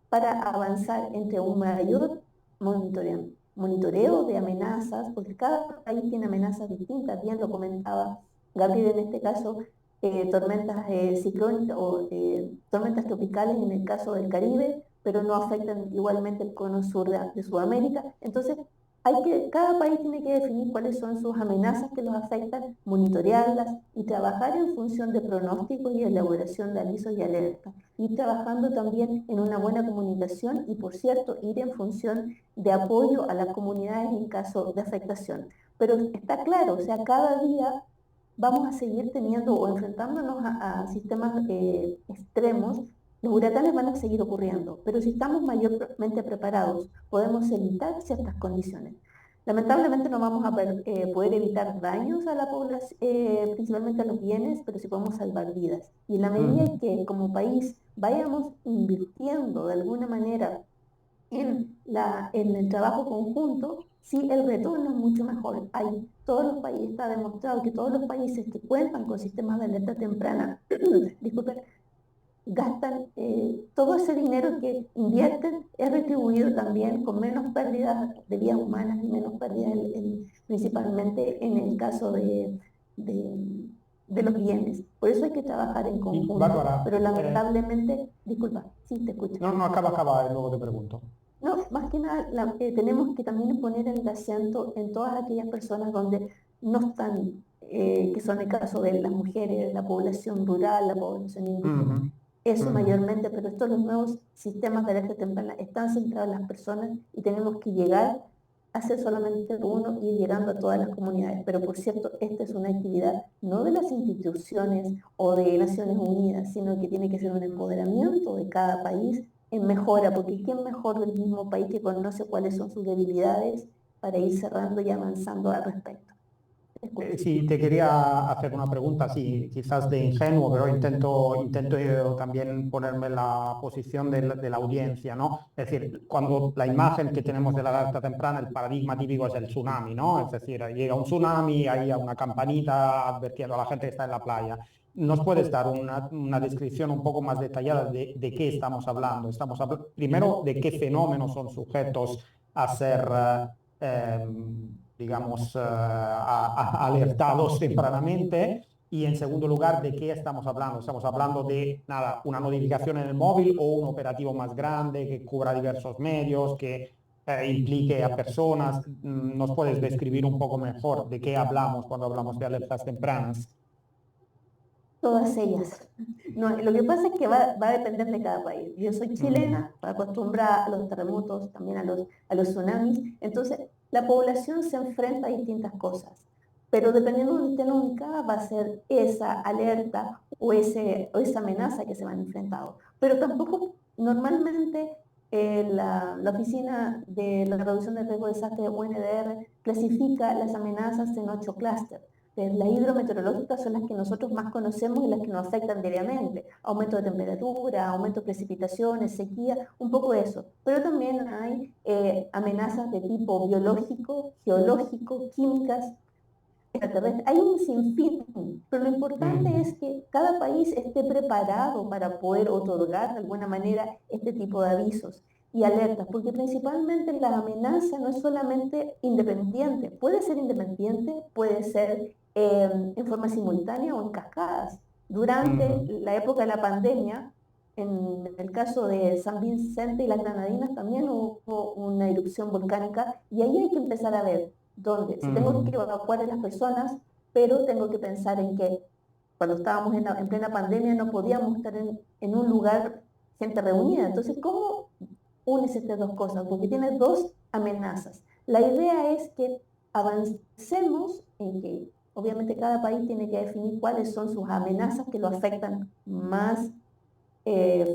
para avanzar entre un mayor monitoreo de amenazas, porque cada país tiene amenazas distintas. Bien lo comentaba Gabriel, en este caso, tormentas ciclónicas o tormentas tropicales en el caso del Caribe, pero no afectan igualmente el cono sur de Sudamérica. Entonces, cada país tiene que definir cuáles son sus amenazas que los afectan, monitorearlas y trabajar en función de pronósticos y elaboración de avisos y alertas. Ir trabajando también en una buena comunicación y, por cierto, ir en función de apoyo a las comunidades en caso de afectación. Pero está claro, o sea, cada día vamos a seguir teniendo o enfrentándonos a sistemas extremos. Los huracanes van a seguir ocurriendo, pero si estamos mayormente preparados, podemos evitar ciertas condiciones. Lamentablemente no vamos a poder evitar daños a la población, principalmente a los bienes, pero sí podemos salvar vidas. Y en la medida que como país vayamos invirtiendo de alguna manera en el trabajo conjunto, sí, el retorno es mucho mejor. Está demostrado que todos los países que cuentan con sistemas de alerta temprana, disculpen, gastan todo ese dinero que invierten, es retribuido también con menos pérdidas de vidas humanas y menos pérdidas principalmente en el caso de los bienes. Por eso hay que trabajar en conjunto. Bárbara, pero lamentablemente, disculpa, sí, te escucho. No, acaba, luego te pregunto. No, más que nada tenemos que también poner el acento en todas aquellas personas donde no están, que son el caso de las mujeres, la población rural, la población indígena. Eso mayormente, pero estos los nuevos sistemas de alerta temprana están centrados en las personas y tenemos que llegar a ser solamente uno y ir llegando a todas las comunidades. Pero por cierto, esta es una actividad no de las instituciones o de Naciones Unidas, sino que tiene que ser un empoderamiento de cada país en mejora, porque ¿quién mejor del mismo país que conoce cuáles son sus debilidades para ir cerrando y avanzando al respecto? Sí, te quería hacer una pregunta, sí, quizás de ingenuo, pero intento yo también ponerme en la posición de la audiencia, ¿no? Es decir, cuando la imagen que tenemos de la alerta temprana, el paradigma típico es el tsunami, ¿no? Es decir, llega un tsunami, hay una campanita advirtiendo a la gente que está en la playa. ¿Nos puedes dar una descripción un poco más detallada de qué estamos hablando? Estamos hablando, primero, de qué fenómenos son sujetos a ser digamos, alertados tempranamente, y en segundo lugar, ¿de qué estamos hablando? Estamos hablando de, nada, una notificación en el móvil o un operativo más grande que cubra diversos medios, que implique a personas. ¿Nos puedes describir un poco mejor de qué hablamos cuando hablamos de alertas tempranas? Todas ellas. No, lo que pasa es que va a depender de cada país. Yo soy chilena, acostumbrada a los terremotos, también a los tsunamis. Entonces, la población se enfrenta a distintas cosas. Pero dependiendo de donde estén ubicadas, va a ser esa alerta o esa amenaza que se van enfrentando. Pero tampoco, normalmente, la Oficina de la Reducción del Riesgo de Desastre de UNDR clasifica las amenazas en 8 clústeres. Las hidrometeorológicas son las que nosotros más conocemos y las que nos afectan diariamente. Aumento de temperatura, aumento de precipitaciones, sequía, un poco de eso. Pero también hay amenazas de tipo biológico, geológico, químicas, extraterrestres. Hay un sinfín, pero lo importante es que cada país esté preparado para poder otorgar de alguna manera este tipo de avisos y alertas, porque principalmente la amenaza no es solamente independiente, puede ser en forma simultánea o en cascadas. Durante la época de la pandemia, en el caso de San Vicente y las Granadinas también hubo una erupción volcánica y ahí hay que empezar a ver dónde, si tengo que evacuar a las personas, pero tengo que pensar en que cuando estábamos en plena pandemia no podíamos estar en un lugar gente reunida. Entonces, ¿cómo unes estas dos cosas? Porque tiene dos amenazas. La idea es que avancemos en que obviamente cada país tiene que definir cuáles son sus amenazas que lo afectan más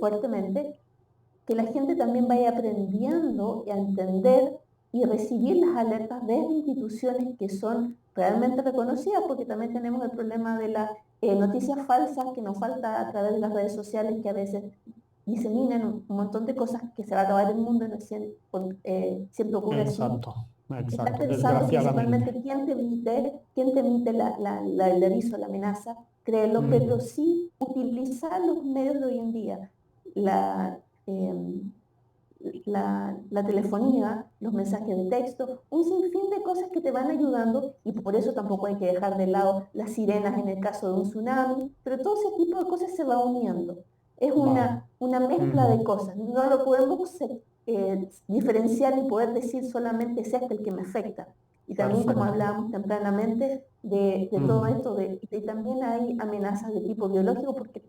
fuertemente, que la gente también vaya aprendiendo a entender y recibir las alertas desde instituciones que son realmente reconocidas, porque también tenemos el problema de las noticias falsas que nos falta a través de las redes sociales, que a veces diseminan un montón de cosas que se va a acabar el mundo, no siempre ocurre así. Estar pensando principalmente quién te emite el aviso, la amenaza, créelo, pero sí utilizar los medios de hoy en día, la telefonía, los mensajes de texto, un sinfín de cosas que te van ayudando y por eso tampoco hay que dejar de lado las sirenas en el caso de un tsunami, pero todo ese tipo de cosas se va uniendo. Es una mezcla de cosas, no lo podemos diferenciar y poder decir solamente es este el que me afecta. Y también como hablábamos tempranamente de todo esto, y también hay amenazas de tipo biológico porque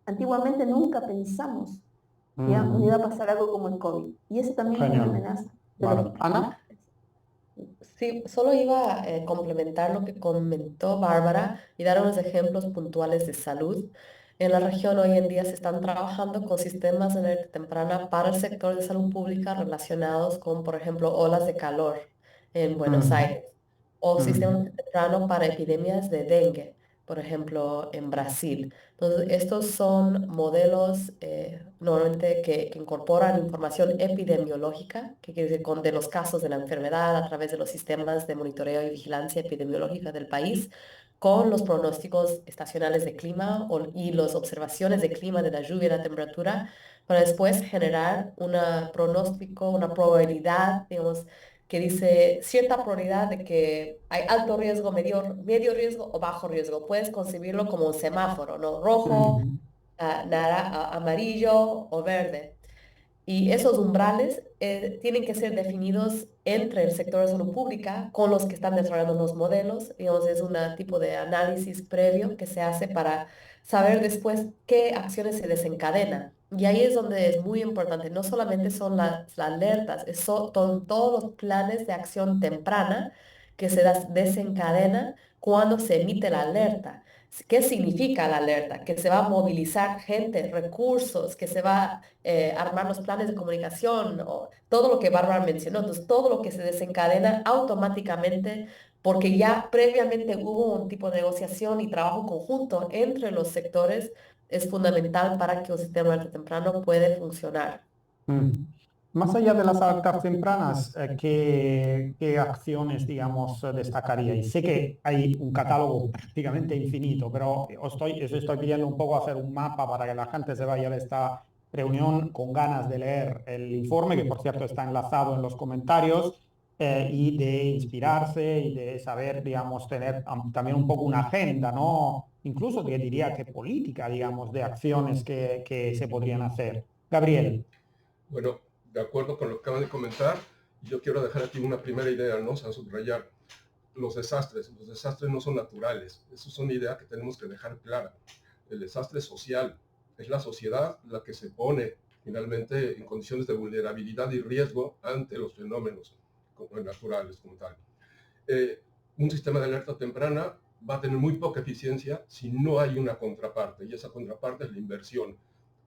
antiguamente nunca pensamos que iba a pasar algo como el COVID. Y eso también es una amenaza. Vale. Ana. Sí, solo iba a complementar lo que comentó Bárbara y dar unos ejemplos puntuales de salud. En la región hoy en día se están trabajando con sistemas de alerta temprana para el sector de salud pública relacionados con, por ejemplo, olas de calor en Buenos Aires o sistemas tempranos para epidemias de dengue, por ejemplo, en Brasil. Entonces, estos son modelos normalmente que incorporan información epidemiológica, que quiere decir de los casos de la enfermedad a través de los sistemas de monitoreo y vigilancia epidemiológica del país, con los pronósticos estacionales de clima y las observaciones de clima, de la lluvia y la temperatura, para después generar un pronóstico, una probabilidad, digamos, que dice cierta probabilidad de que hay alto riesgo, medio riesgo o bajo riesgo. Puedes concebirlo como un semáforo, ¿no? Rojo, amarillo o verde. Y esos umbrales tienen que ser definidos entre el sector de salud pública con los que están desarrollando los modelos. Digamos, es un tipo de análisis previo que se hace para saber después qué acciones se desencadenan. Y ahí es donde es muy importante, no solamente son las alertas, son todos los planes de acción temprana que se desencadenan cuando se emite la alerta. ¿Qué significa la alerta? Que se va a movilizar gente, recursos, que se va a armar los planes de comunicación, o todo lo que Bárbara mencionó. Entonces, todo lo que se desencadena automáticamente porque ya previamente hubo un tipo de negociación y trabajo conjunto entre los sectores, es fundamental para que un sistema de alerta temprano pueda funcionar. Más allá de las alertas tempranas, ¿qué acciones, digamos, destacaríais? Sé que hay un catálogo prácticamente infinito, pero os estoy pidiendo un poco hacer un mapa para que la gente se vaya de esta reunión con ganas de leer el informe, que por cierto está enlazado en los comentarios, y de inspirarse y de saber, digamos, tener también un poco una agenda, ¿no? Incluso que diría que política, digamos, de acciones que se podrían hacer. Gabriel. Bueno, de acuerdo con lo que acaban de comentar, Yo quiero dejar aquí una primera idea, ¿no? O sea, subrayar los desastres no son naturales. Eso es una idea que tenemos que dejar clara. El desastre social es la sociedad la que se pone finalmente en condiciones de vulnerabilidad y riesgo ante los fenómenos naturales como tal. Un sistema de alerta temprana va a tener muy poca eficiencia si no hay una contraparte, y esa contraparte es la inversión,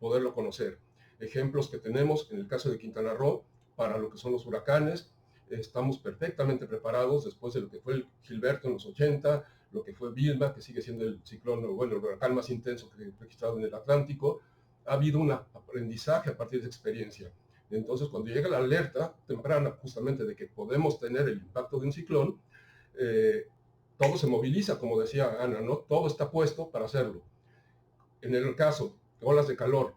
poderlo conocer. Ejemplos que tenemos en el caso de Quintana Roo para lo que son los huracanes, estamos perfectamente preparados después de lo que fue el Gilberto en los 80, lo que fue Vilma, que sigue siendo el ciclón, bueno, el huracán más intenso que registrado en el Atlántico. Ha habido un aprendizaje a partir de esa experiencia. Entonces, cuando llega la alerta temprana justamente de que podemos tener el impacto de un ciclón, todo se moviliza, como decía Ana, ¿no? Todo está puesto para hacerlo. En el caso de olas de calor,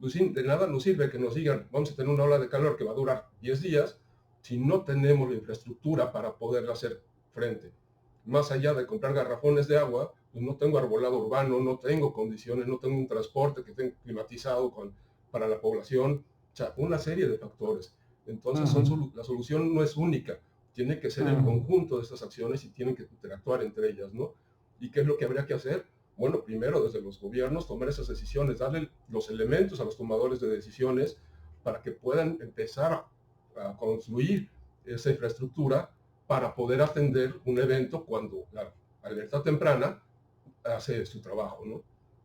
pues de nada nos sirve que nos digan, vamos a tener una ola de calor que va a durar 10 días, si no tenemos la infraestructura para poderle hacer frente. Más allá de comprar garrafones de agua, pues no tengo arbolado urbano, no tengo condiciones, no tengo un transporte que esté climatizado para la población, o sea, una serie de factores. Entonces, la solución no es única, tiene que ser el conjunto de estas acciones y tienen que interactuar entre ellas, ¿no? ¿Y qué es lo que habría que hacer? Bueno, primero desde los gobiernos tomar esas decisiones, darle los elementos a los tomadores de decisiones para que puedan empezar a construir esa infraestructura para poder atender un evento cuando la alerta temprana hace su trabajo, ¿no?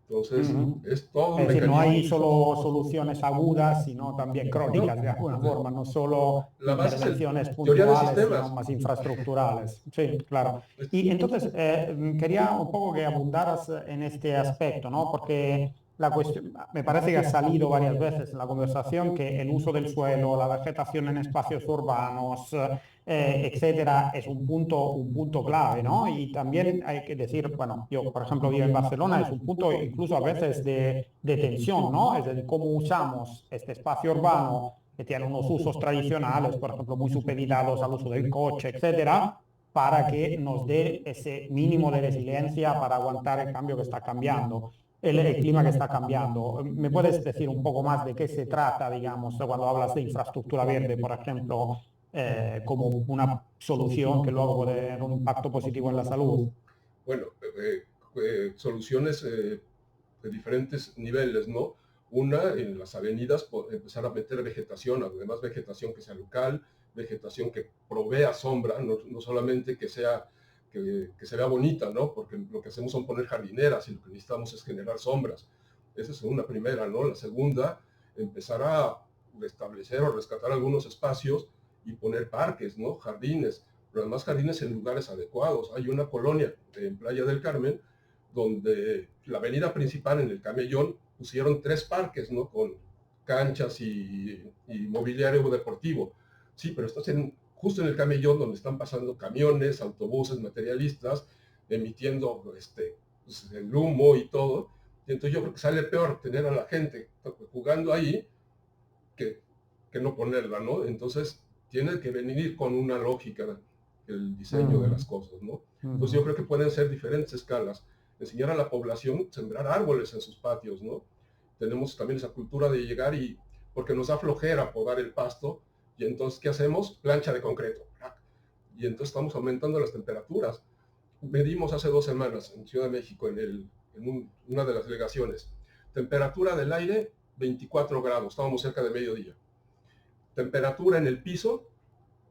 Entonces, es todo un Es decir, mecanismo. no hay solo soluciones agudas, sino también crónicas de alguna forma, no solo intervenciones puntuales, sino más infraestructurales. Sí, claro. Y entonces, quería un poco que abundaras en este aspecto, ¿no? Porque la cuestión, me parece que ha salido varias veces en la conversación que el uso del suelo, la vegetación en espacios urbanos, etcétera, es un punto clave, ¿no? Y también hay que decir, bueno, yo por ejemplo vivo en Barcelona, es un punto incluso a veces de tensión, ¿no? Es decir, cómo usamos este espacio urbano que tiene unos usos tradicionales, por ejemplo, muy supeditados al uso del coche, etcétera, para que nos dé ese mínimo de resiliencia para aguantar el cambio que está cambiando. El clima que está cambiando. ¿Me puedes decir un poco más de qué se trata, digamos, cuando hablas de infraestructura verde, por ejemplo, como una solución que luego puede tener un impacto positivo en la salud? Bueno, soluciones de diferentes niveles, ¿no? Una, en las avenidas, empezar a meter vegetación, además vegetación que sea local, vegetación que provea sombra, no solamente que se vea bonita, ¿no? Porque lo que hacemos son poner jardineras y lo que necesitamos es generar sombras. Esa es una primera, ¿no? La segunda, empezar a restablecer o rescatar algunos espacios y poner parques, ¿no? Jardines, pero además jardines en lugares adecuados. Hay una colonia en Playa del Carmen donde la avenida principal en el Camellón pusieron 3 parques, ¿no? Con canchas y mobiliario deportivo. Sí, pero estás justo en el Camellón donde están pasando camiones, autobuses, materialistas, emitiendo pues, el humo y todo. Y entonces yo creo que sale peor tener a la gente jugando ahí que no ponerla, ¿no? Entonces tiene que venir con una lógica el diseño de las cosas, ¿no? Entonces yo creo que pueden ser diferentes escalas. Enseñar a la población sembrar árboles en sus patios, ¿no? Tenemos también esa cultura de llegar porque nos da flojera podar el pasto, y entonces, ¿qué hacemos? Plancha de concreto. Y entonces estamos aumentando las temperaturas. Medimos hace 2 semanas en Ciudad de México, en una de las delegaciones. Temperatura del aire, 24 grados, estábamos cerca de mediodía. Temperatura en el piso,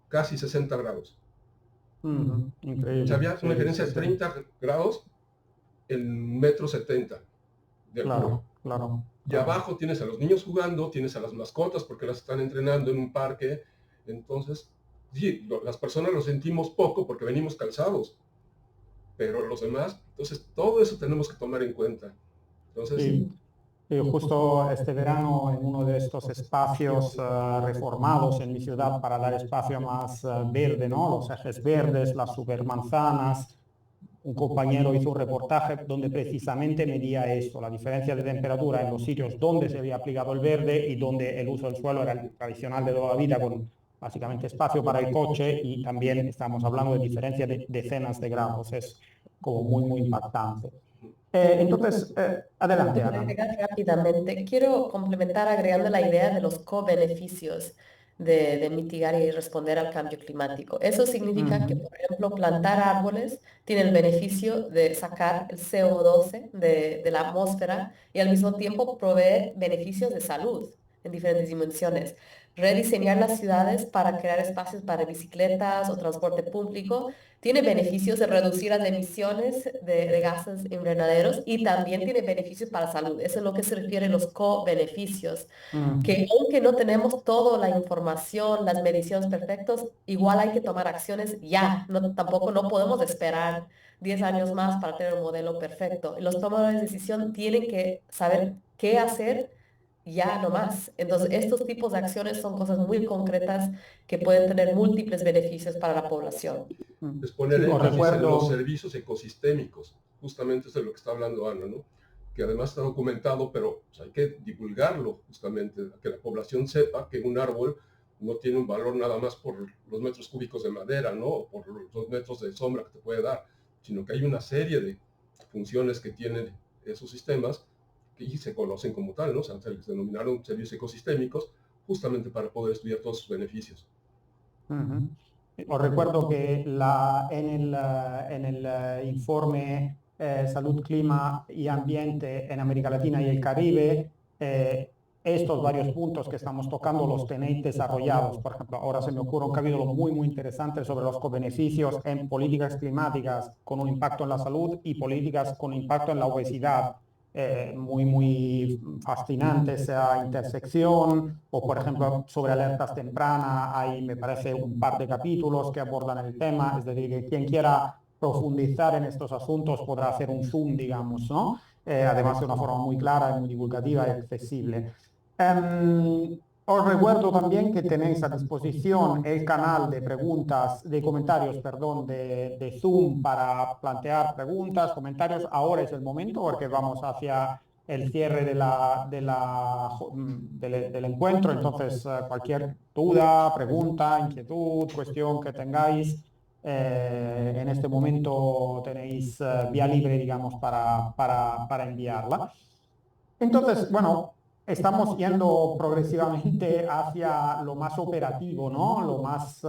casi 60 grados. Increíble. O sea, había una diferencia de 30 grados en 1,70 m de altura. Claro. Y abajo tienes a los niños jugando, tienes a las mascotas porque las están entrenando en un parque. Entonces, sí, las personas lo sentimos poco porque venimos calzados, pero los demás, entonces todo eso tenemos que tomar en cuenta. Entonces, sí. Justo este verano en uno de estos espacios reformados en mi ciudad para dar espacio más verde, ¿no? Los ejes verdes, las supermanzanas. Un compañero hizo un reportaje donde precisamente medía esto, la diferencia de temperatura en los sitios donde se había aplicado el verde y donde el uso del suelo era el tradicional de toda la vida, con básicamente espacio para el coche, y también estamos hablando de diferencia de decenas de grados. Es como muy impactante. Entonces, adelante, Ana. Rápidamente, quiero complementar agregando la idea de los co-beneficios de mitigar y responder al cambio climático. Eso significa que, por ejemplo, plantar árboles tiene el beneficio de sacar el CO2 de la atmósfera y al mismo tiempo provee beneficios de salud en diferentes dimensiones. Rediseñar las ciudades para crear espacios para bicicletas o transporte público tiene beneficios de reducir las emisiones de gases invernaderos y también tiene beneficios para la salud. Eso es lo que se refiere a los co-beneficios, que aunque no tenemos toda la información, las mediciones perfectas, igual hay que tomar acciones ya. Tampoco no podemos esperar 10 años más para tener un modelo perfecto. Los tomadores de decisión tienen que saber qué hacer ya no más. Entonces, estos tipos de acciones son cosas muy concretas que pueden tener múltiples beneficios para la población. Es poner Sí, énfasis en los recuerdo, servicios ecosistémicos. Justamente eso es de lo que está hablando Ana, ¿no? Que además está documentado, pero pues, hay que divulgarlo justamente, que la población sepa que un árbol no tiene un valor nada más por los metros cúbicos de madera, ¿no? O por los metros de sombra que te puede dar, sino que hay una serie de funciones que tienen esos sistemas que se conocen como tal, ¿no? O sea, se les denominaron servicios ecosistémicos justamente para poder estudiar todos sus beneficios. Os recuerdo que en el informe Salud, Clima y Ambiente en América Latina y el Caribe, estos varios puntos que estamos tocando los tenéis desarrollados. Por ejemplo, ahora se me ocurre un capítulo muy interesante sobre los cobeneficios en políticas climáticas con un impacto en la salud y políticas con impacto en la obesidad. Muy fascinante esa intersección, o por ejemplo sobre alertas tempranas hay, me parece, un par de capítulos que abordan el tema, es decir, que quien quiera profundizar en estos asuntos podrá hacer un zoom, digamos, ¿no? Además de una forma muy clara, muy divulgativa y accesible. Os recuerdo también que tenéis a disposición el canal de preguntas, de comentarios, perdón, de Zoom para plantear preguntas, comentarios. Ahora es el momento porque vamos hacia el cierre del encuentro. Entonces, cualquier duda, pregunta, inquietud, cuestión que tengáis, en este momento tenéis vía libre, digamos, para enviarla. Entonces, bueno, estamos yendo progresivamente hacia lo más operativo, ¿no? Lo más,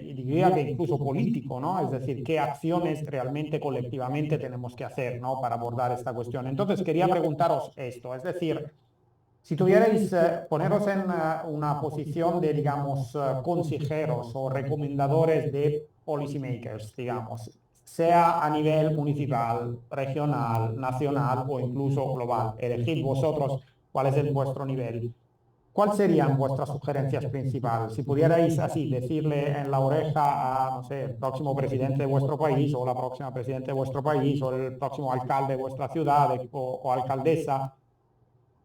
diría que incluso político, ¿no? Es decir, qué acciones realmente colectivamente tenemos que hacer, ¿no? Para abordar esta cuestión. Entonces, quería preguntaros esto, es decir, si tuvierais poneros en una posición de, digamos, consejeros o recomendadores de policymakers, digamos, sea a nivel municipal, regional, nacional o incluso global. Elegid vosotros cuál es vuestro nivel. ¿Cuáles serían vuestras sugerencias principales? Si pudierais así decirle en la oreja a, no sé, el próximo presidente de vuestro país o la próxima presidenta de vuestro país o el próximo alcalde de vuestra ciudad o alcaldesa,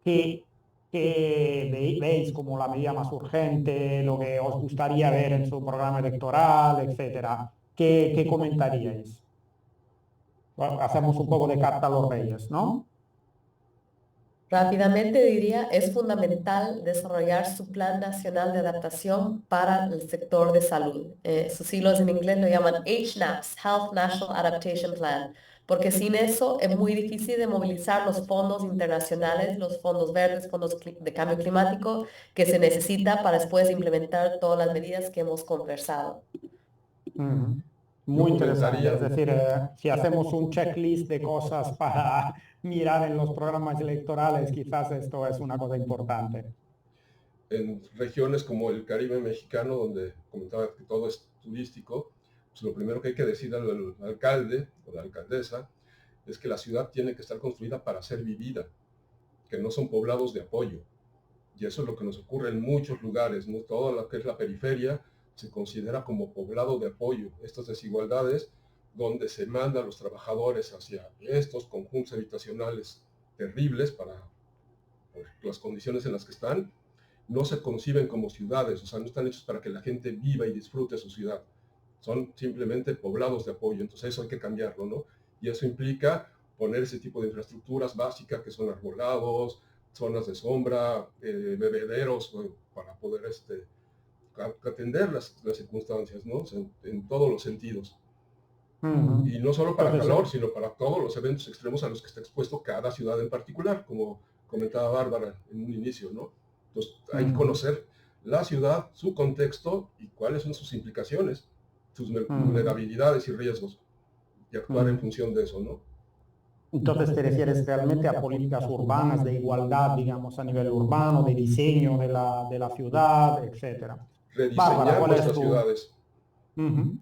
que veis como la medida más urgente, lo que os gustaría ver en su programa electoral, etcétera, ¿qué comentaríais? Bueno, hacemos un poco de carta a los reyes, ¿no? Rápidamente diría, es fundamental desarrollar su Plan Nacional de Adaptación para el sector de salud. Sus siglos en inglés lo llaman HNAPS, Health National Adaptation Plan, porque sin eso es muy difícil de movilizar los fondos internacionales, los fondos verdes, fondos de cambio climático que se necesita para después implementar todas las medidas que hemos conversado. Muy interesante, es decir, si hacemos un checklist de cosas para mirar en los programas electorales, quizás esto es una cosa importante. En regiones como el Caribe mexicano, donde comentaba que todo es turístico, pues lo primero que hay que decir al alcalde o la alcaldesa es que la ciudad tiene que estar construida para ser vivida, que no son poblados de apoyo. Y eso es lo que nos ocurre en muchos lugares, ¿no? Todo lo que es la periferia se considera como poblado de apoyo. Estas desigualdades donde se manda a los trabajadores hacia estos conjuntos habitacionales terribles por las condiciones en las que están, no se conciben como ciudades, o sea, no están hechos para que la gente viva y disfrute su ciudad. Son simplemente poblados de apoyo, entonces eso hay que cambiarlo, ¿no? Y eso implica poner ese tipo de infraestructuras básicas que son arbolados, zonas de sombra, bebederos, para poder atender las circunstancias, ¿no? O sea, en todos los sentidos. Y no solo para calor, sino para todos los eventos extremos a los que está expuesto cada ciudad en particular, como comentaba Bárbara en un inicio, ¿no? Entonces hay que conocer la ciudad, su contexto y cuáles son sus implicaciones, sus vulnerabilidades y riesgos, y actuar en función de eso, ¿no? Entonces te refieres realmente a políticas urbanas de igualdad, digamos, a nivel urbano, de diseño de la ciudad, etcétera. Bárbara, Rediseñar ¿cuál es nuestras tu... ciudades. Bueno,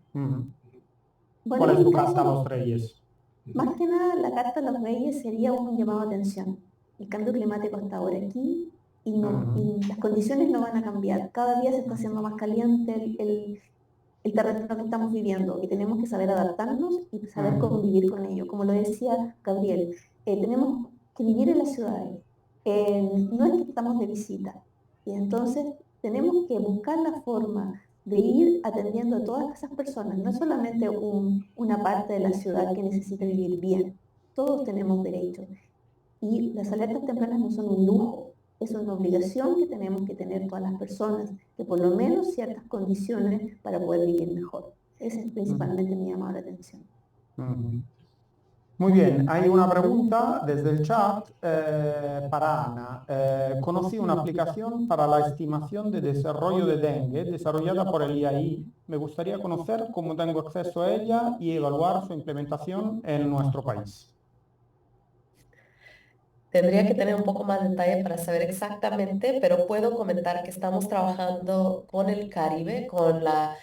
¿Cuál en es mi tu carta a caso, los reyes? más que nada, la Carta de los Reyes sería un llamado a atención. El cambio climático está ahora aquí y, no, y las condiciones no van a cambiar. Cada día se está haciendo más caliente el terreno que estamos viviendo y tenemos que saber adaptarnos y saber convivir con ello. Como lo decía Gabriel, tenemos que vivir en las ciudades. No es que estamos de visita. Y entonces tenemos que buscar la forma de ir atendiendo a todas esas personas, no solamente una parte de la ciudad que necesita vivir bien. Todos tenemos derechos. Y las alertas tempranas no son un lujo, es una obligación que tenemos que tener todas las personas, que por lo menos ciertas condiciones para poder vivir mejor. Ese es principalmente mi llamado a la atención. Muy bien, hay una pregunta desde el chat para Ana. Conocí una aplicación para la estimación de desarrollo de dengue desarrollada por el IAI. Me gustaría conocer cómo tengo acceso a ella y evaluar su implementación en nuestro país. Tendría que tener un poco más de detalle para saber exactamente, pero puedo comentar que estamos trabajando con el Caribe, con la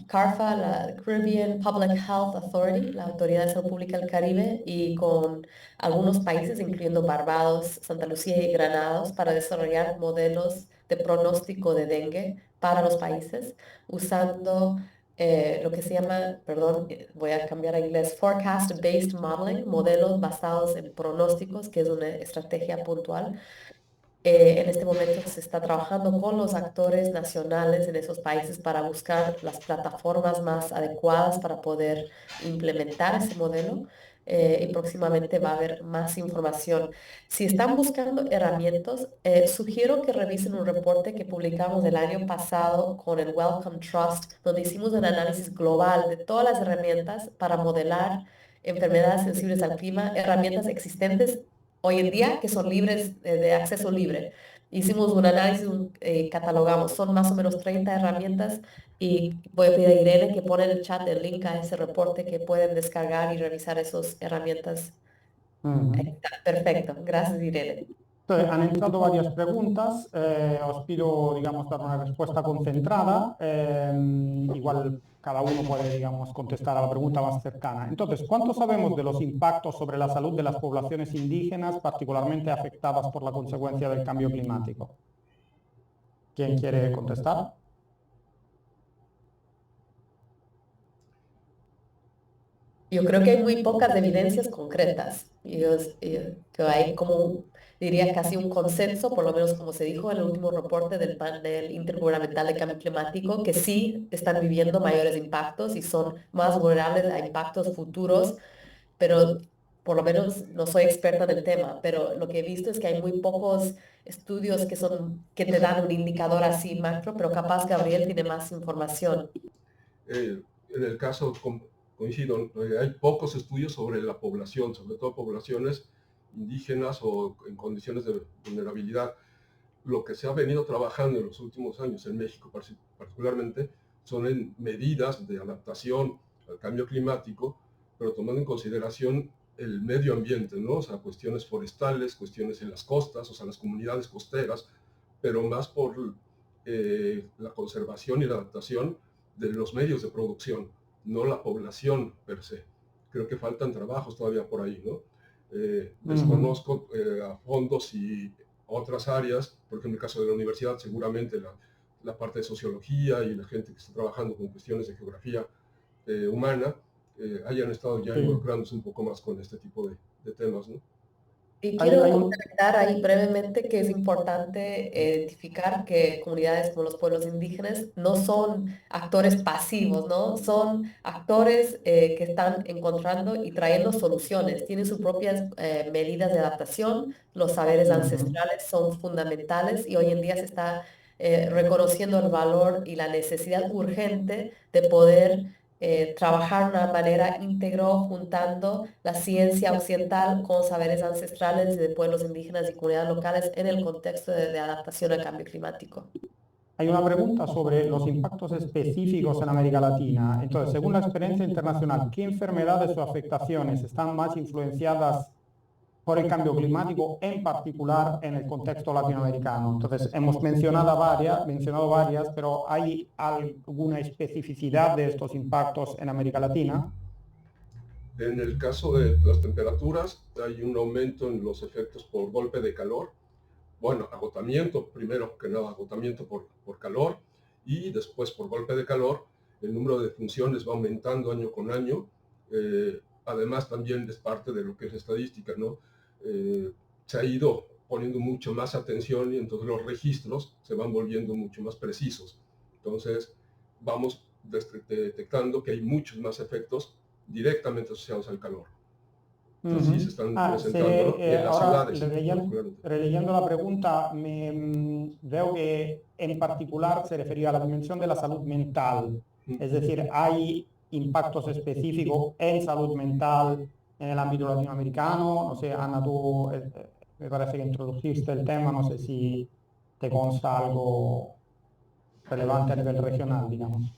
CARFA, la Caribbean Public Health Authority, la Autoridad de Salud Pública del Caribe, y con algunos países, incluyendo Barbados, Santa Lucía y Granados, para desarrollar modelos de pronóstico de dengue para los países, usando lo que se llama, perdón, voy a cambiar a inglés, Forecast-Based Modeling, modelos basados en pronósticos, que es una estrategia puntual. En este momento se está trabajando con los actores nacionales en esos países para buscar las plataformas más adecuadas para poder implementar ese modelo. Y próximamente va a haber más información. Si están buscando herramientas, sugiero que revisen un reporte que publicamos el año pasado con el Wellcome Trust, donde hicimos un análisis global de todas las herramientas para modelar enfermedades sensibles al clima, herramientas existentes hoy en día que son libres de acceso libre. Hicimos un análisis, catalogamos, son más o menos 30 herramientas y voy a pedir a Irene que pone en el chat el link a ese reporte que pueden descargar y revisar esas herramientas. Perfecto, gracias Irene. Entonces, han entrado varias preguntas. Os pido, digamos, dar una respuesta concentrada. Igual cada uno puede, digamos, contestar a la pregunta más cercana. Entonces, ¿cuánto sabemos de los impactos sobre la salud de las poblaciones indígenas, particularmente afectadas por la consecuencia del cambio climático? ¿Quién quiere contestar? Yo creo que hay muy pocas evidencias concretas. Que hay como, diría, casi un consenso, por lo menos como se dijo en el último reporte del panel intergubernamental de cambio climático, que sí están viviendo mayores impactos y son más vulnerables a impactos futuros, pero por lo menos no soy experta en el tema, pero lo que he visto es que hay muy pocos estudios que te dan un indicador así macro, pero capaz Gabriel tiene más información. En el caso, coincido, hay pocos estudios sobre la población, sobre todo poblaciones indígenas o en condiciones de vulnerabilidad. Lo que se ha venido trabajando en los últimos años en México particularmente son en medidas de adaptación al cambio climático, pero tomando en consideración el medio ambiente, ¿no? O sea, cuestiones forestales, cuestiones en las costas, o sea, las comunidades costeras, pero más por la conservación y la adaptación de los medios de producción, no la población per se. Creo que faltan trabajos todavía por ahí, ¿no? Desconozco a fondo si otras áreas, por ejemplo, en el caso de la universidad, seguramente la parte de sociología y la gente que está trabajando con cuestiones de geografía humana, hayan estado ya involucrándose un poco más con este tipo de temas, ¿no? Y quiero comentar ahí brevemente que es importante identificar que comunidades como los pueblos indígenas no son actores pasivos, ¿no? Son actores que están encontrando y trayendo soluciones. Tienen sus propias medidas de adaptación. Los saberes ancestrales son fundamentales y hoy en día se está reconociendo el valor y la necesidad urgente de poder trabajar de una manera íntegra, juntando la ciencia occidental con saberes ancestrales de pueblos indígenas y comunidades locales en el contexto de adaptación al cambio climático. hay una pregunta sobre los impactos específicos en América Latina. Entonces, según la experiencia internacional, ¿qué enfermedades o afectaciones están más influenciadas por el cambio climático, en particular en el contexto latinoamericano? Entonces, hemos mencionado varias, pero ¿hay alguna especificidad de estos impactos en América Latina? En el caso de las temperaturas, hay un aumento en los efectos por golpe de calor. Bueno, agotamiento, primero que nada, agotamiento por calor, y después por golpe de calor, el número de funciones va aumentando año con año. Además, también es parte de lo que es estadística, ¿no? Se ha ido poniendo mucho más atención y entonces los registros se van volviendo mucho más precisos. Entonces, vamos detectando que hay muchos más efectos directamente asociados al calor. Sí, se están presentando, ¿no? Y en las ahora, ciudades. releyendo la pregunta, veo que en particular se refería a la dimensión de la salud mental. Es decir, ¿hay impactos específicos en salud mental en el ámbito latinoamericano? No sé, Ana, tú me parece que introdujiste el tema, no sé si te consta algo relevante a nivel regional, digamos.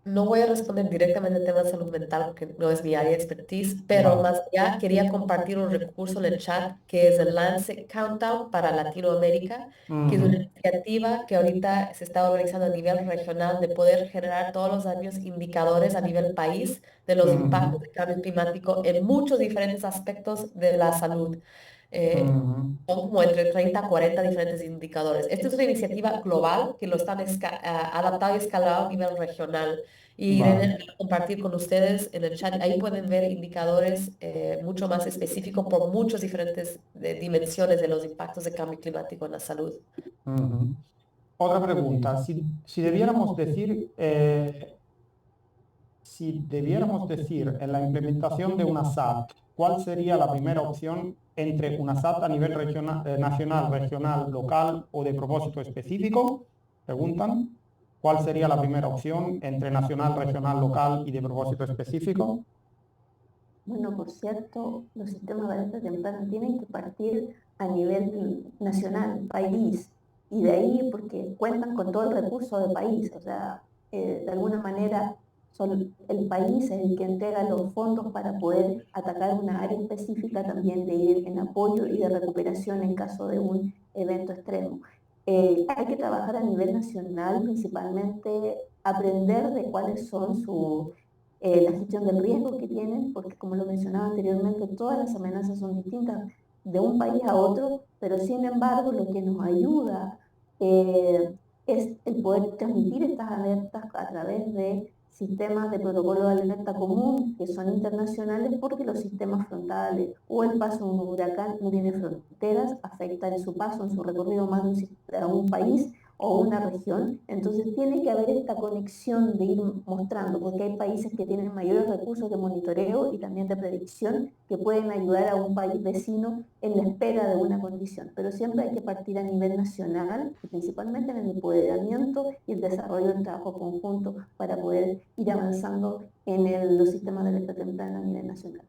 No voy a responder directamente al tema de salud mental porque no es mi área de expertise, pero más allá quería compartir un recurso en el chat que es el Lancet Countdown para Latinoamérica, que es una iniciativa que ahorita se está organizando a nivel regional de poder generar todos los años indicadores a nivel país de los impactos del cambio climático en muchos diferentes aspectos de la salud. Son como entre 30 a 40 diferentes indicadores. Esta es una iniciativa global que lo están adaptado y escalado a nivel regional. Y Irene va a compartir con ustedes en el chat. Ahí pueden ver indicadores mucho más específicos por muchas diferentes dimensiones de los impactos del cambio climático en la salud. Otra pregunta. Si debiéramos decir en la implementación de una SAT, ¿cuál sería la primera opción entre una SAT a nivel nacional, regional, local o de propósito específico? Preguntan. ¿Cuál sería la primera opción entre nacional, regional, local y de propósito específico? Bueno, por cierto, los sistemas de alerta temprana tienen que partir a nivel nacional, país, y de ahí porque cuentan con todo el recurso del país, o sea, de alguna manera el país es el que entrega los fondos para poder atacar una área específica, también de ir en apoyo y de recuperación en caso de un evento extremo. Hay que trabajar a nivel nacional, principalmente aprender de cuáles son la gestión del riesgo que tienen, porque como lo mencionaba anteriormente, todas las amenazas son distintas de un país a otro, pero sin embargo lo que nos ayuda es el poder transmitir estas alertas a través de sistemas de protocolo de alerta común que son internacionales, porque los sistemas frontales o el paso de un huracán no tiene fronteras, afecta en su paso, en su recorrido más a un país o una región. Entonces tiene que haber esta conexión de ir mostrando, porque hay países que tienen mayores recursos de monitoreo y también de predicción que pueden ayudar a un país vecino en la espera de una condición, pero siempre hay que partir a nivel nacional y principalmente en el empoderamiento y el desarrollo del trabajo conjunto para poder ir avanzando en los sistemas de alerta temprana a nivel nacional.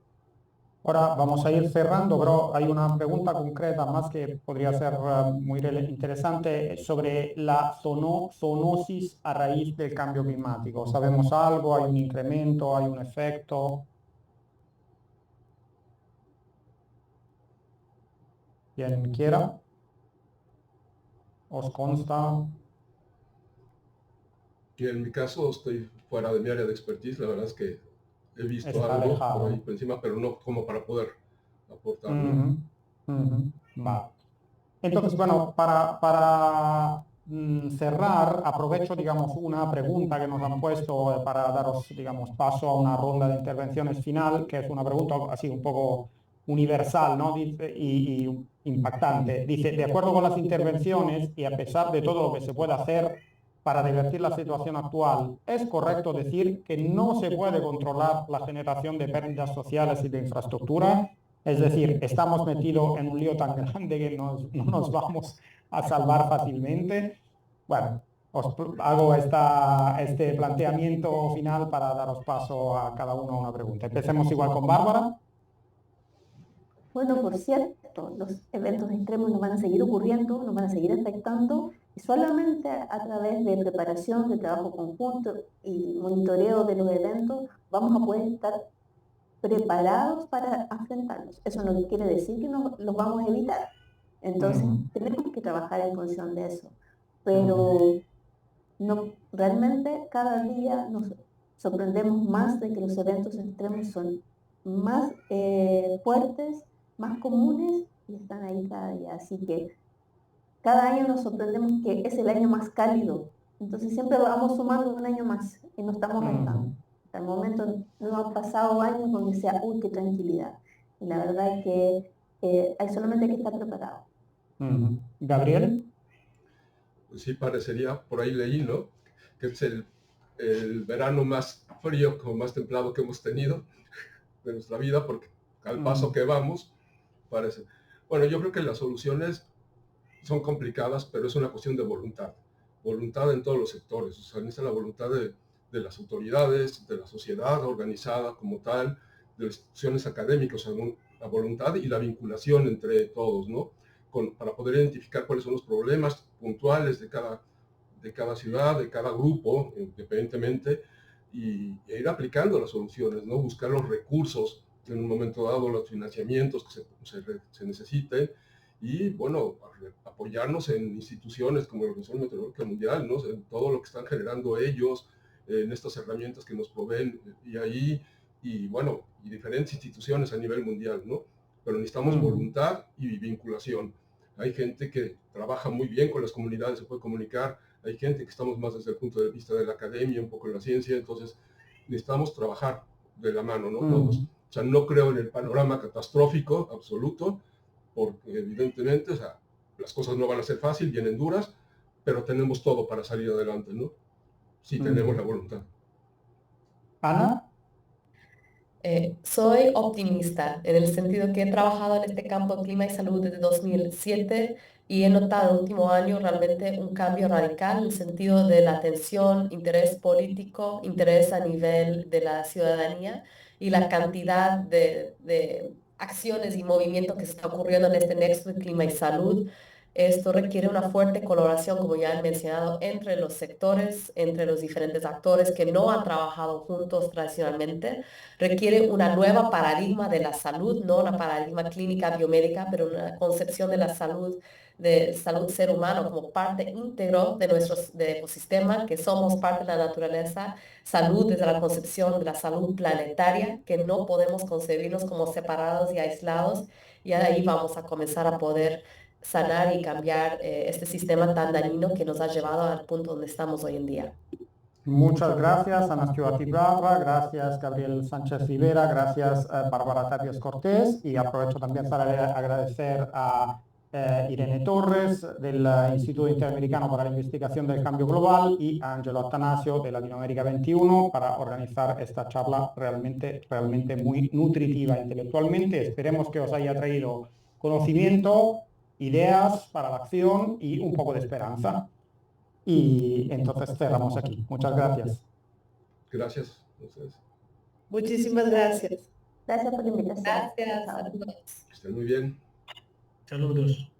Ahora vamos a ir cerrando, pero hay una pregunta concreta más que podría ser muy interesante sobre la zoonosis a raíz del cambio climático. ¿Sabemos algo? ¿Hay un incremento? ¿Hay un efecto? ¿Quién quiera? ¿Os consta? Y en mi caso estoy fuera de mi área de expertise, la verdad es que he visto Está algo alejado. por ahí por encima, pero no como para poder aportar. Vale. Entonces, bueno, para cerrar, aprovecho, digamos, una pregunta que nos han puesto para daros, digamos, paso a una ronda de intervenciones final, que es una pregunta así un poco universal, ¿no? Dice, y impactante. Dice, de acuerdo con las intervenciones y a pesar de todo lo que se puede hacer para revertir la situación actual, ¿es correcto decir que no se puede controlar la generación de pérdidas sociales y de infraestructura? Es decir, estamos metidos en un lío tan grande que no nos vamos a salvar fácilmente. Bueno, os hago este planteamiento final para daros paso a cada uno a una pregunta. Empecemos igual con Bárbara. Bueno, por cierto, los eventos extremos nos van a seguir ocurriendo, nos van a seguir afectando y solamente a través de preparación, de trabajo conjunto y monitoreo de los eventos vamos a poder estar preparados para afrontarlos. Eso no quiere decir que los vamos a evitar. Entonces, tenemos que trabajar en función de eso. Pero no, realmente cada día nos sorprendemos más de que los eventos extremos son más fuertes, más comunes y están ahí cada día. Así que cada año nos sorprendemos que es el año más cálido. Entonces siempre vamos sumando un año más y no estamos restando. Hasta el momento no han pasado años donde sea, uy, qué tranquilidad. Y la verdad es que hay solamente que estar preparado. Gabriel. Pues sí, parecería, por ahí leí, ¿no? Que es el verano más frío, como más templado que hemos tenido de nuestra vida, porque al paso que vamos, parece. Bueno, yo creo que las soluciones son complicadas, pero es una cuestión de voluntad. Voluntad en todos los sectores. O sea, necesita la voluntad de las autoridades, de la sociedad organizada como tal, de las instituciones académicas, la voluntad y la vinculación entre todos, ¿no? Para poder identificar cuáles son los problemas puntuales de cada ciudad, de cada grupo, independientemente, y ir aplicando las soluciones, ¿no? Buscar los recursos en un momento dado, los financiamientos que se necesiten, y bueno, apoyarnos en instituciones como la Organización Meteorológica Mundial, ¿no? En todo lo que están generando ellos, en estas herramientas que nos proveen, y bueno, y diferentes instituciones a nivel mundial, ¿no? Pero necesitamos voluntad y vinculación. Hay gente que trabaja muy bien con las comunidades, se puede comunicar, hay gente que estamos más desde el punto de vista de la academia, un poco en la ciencia, entonces necesitamos trabajar de la mano, ¿no? Todos. O sea, no creo en el panorama catastrófico absoluto, porque evidentemente, o sea, las cosas no van a ser fáciles, vienen duras, pero tenemos todo para salir adelante, ¿no? Si tenemos la voluntad. Ana. Soy optimista en el sentido que he trabajado en este campo de clima y salud desde 2007 y he notado en el último año realmente un cambio radical en el sentido de la atención, interés político, interés a nivel de la ciudadanía y la cantidad de acciones y movimientos que se está ocurriendo en este nexo de clima y salud. Esto requiere una fuerte colaboración, como ya he mencionado, entre los sectores, entre los diferentes actores que no han trabajado juntos tradicionalmente. Requiere una nueva paradigma de la salud, no una paradigma clínica biomédica, pero una concepción de la salud, de salud ser humano como parte íntegro de nuestro ecosistema, que somos parte de la naturaleza, salud desde la concepción de la salud planetaria, que no podemos concebirnos como separados y aislados, y ahí vamos a comenzar a poder sanar y cambiar este sistema tan dañino que nos ha llevado al punto donde estamos hoy en día. Muchas gracias, Ana Stewart Ibarra, gracias, Gabriel Sánchez Rivera, gracias, Bárbara Tapias Cortés, y aprovecho también para agradecer a Irene Torres del Instituto Interamericano para la Investigación del Cambio Global y a Angelo Atanasio de Latinoamérica 21 para organizar esta charla realmente muy nutritiva intelectualmente. Esperemos que os haya traído conocimiento, ideas para la acción y un poco de esperanza. Y entonces cerramos aquí. Muchas gracias. Gracias a ustedes. Muchísimas gracias. Gracias por la invitación. Gracias. Chao. Saludos. Que estén muy bien. Saludos.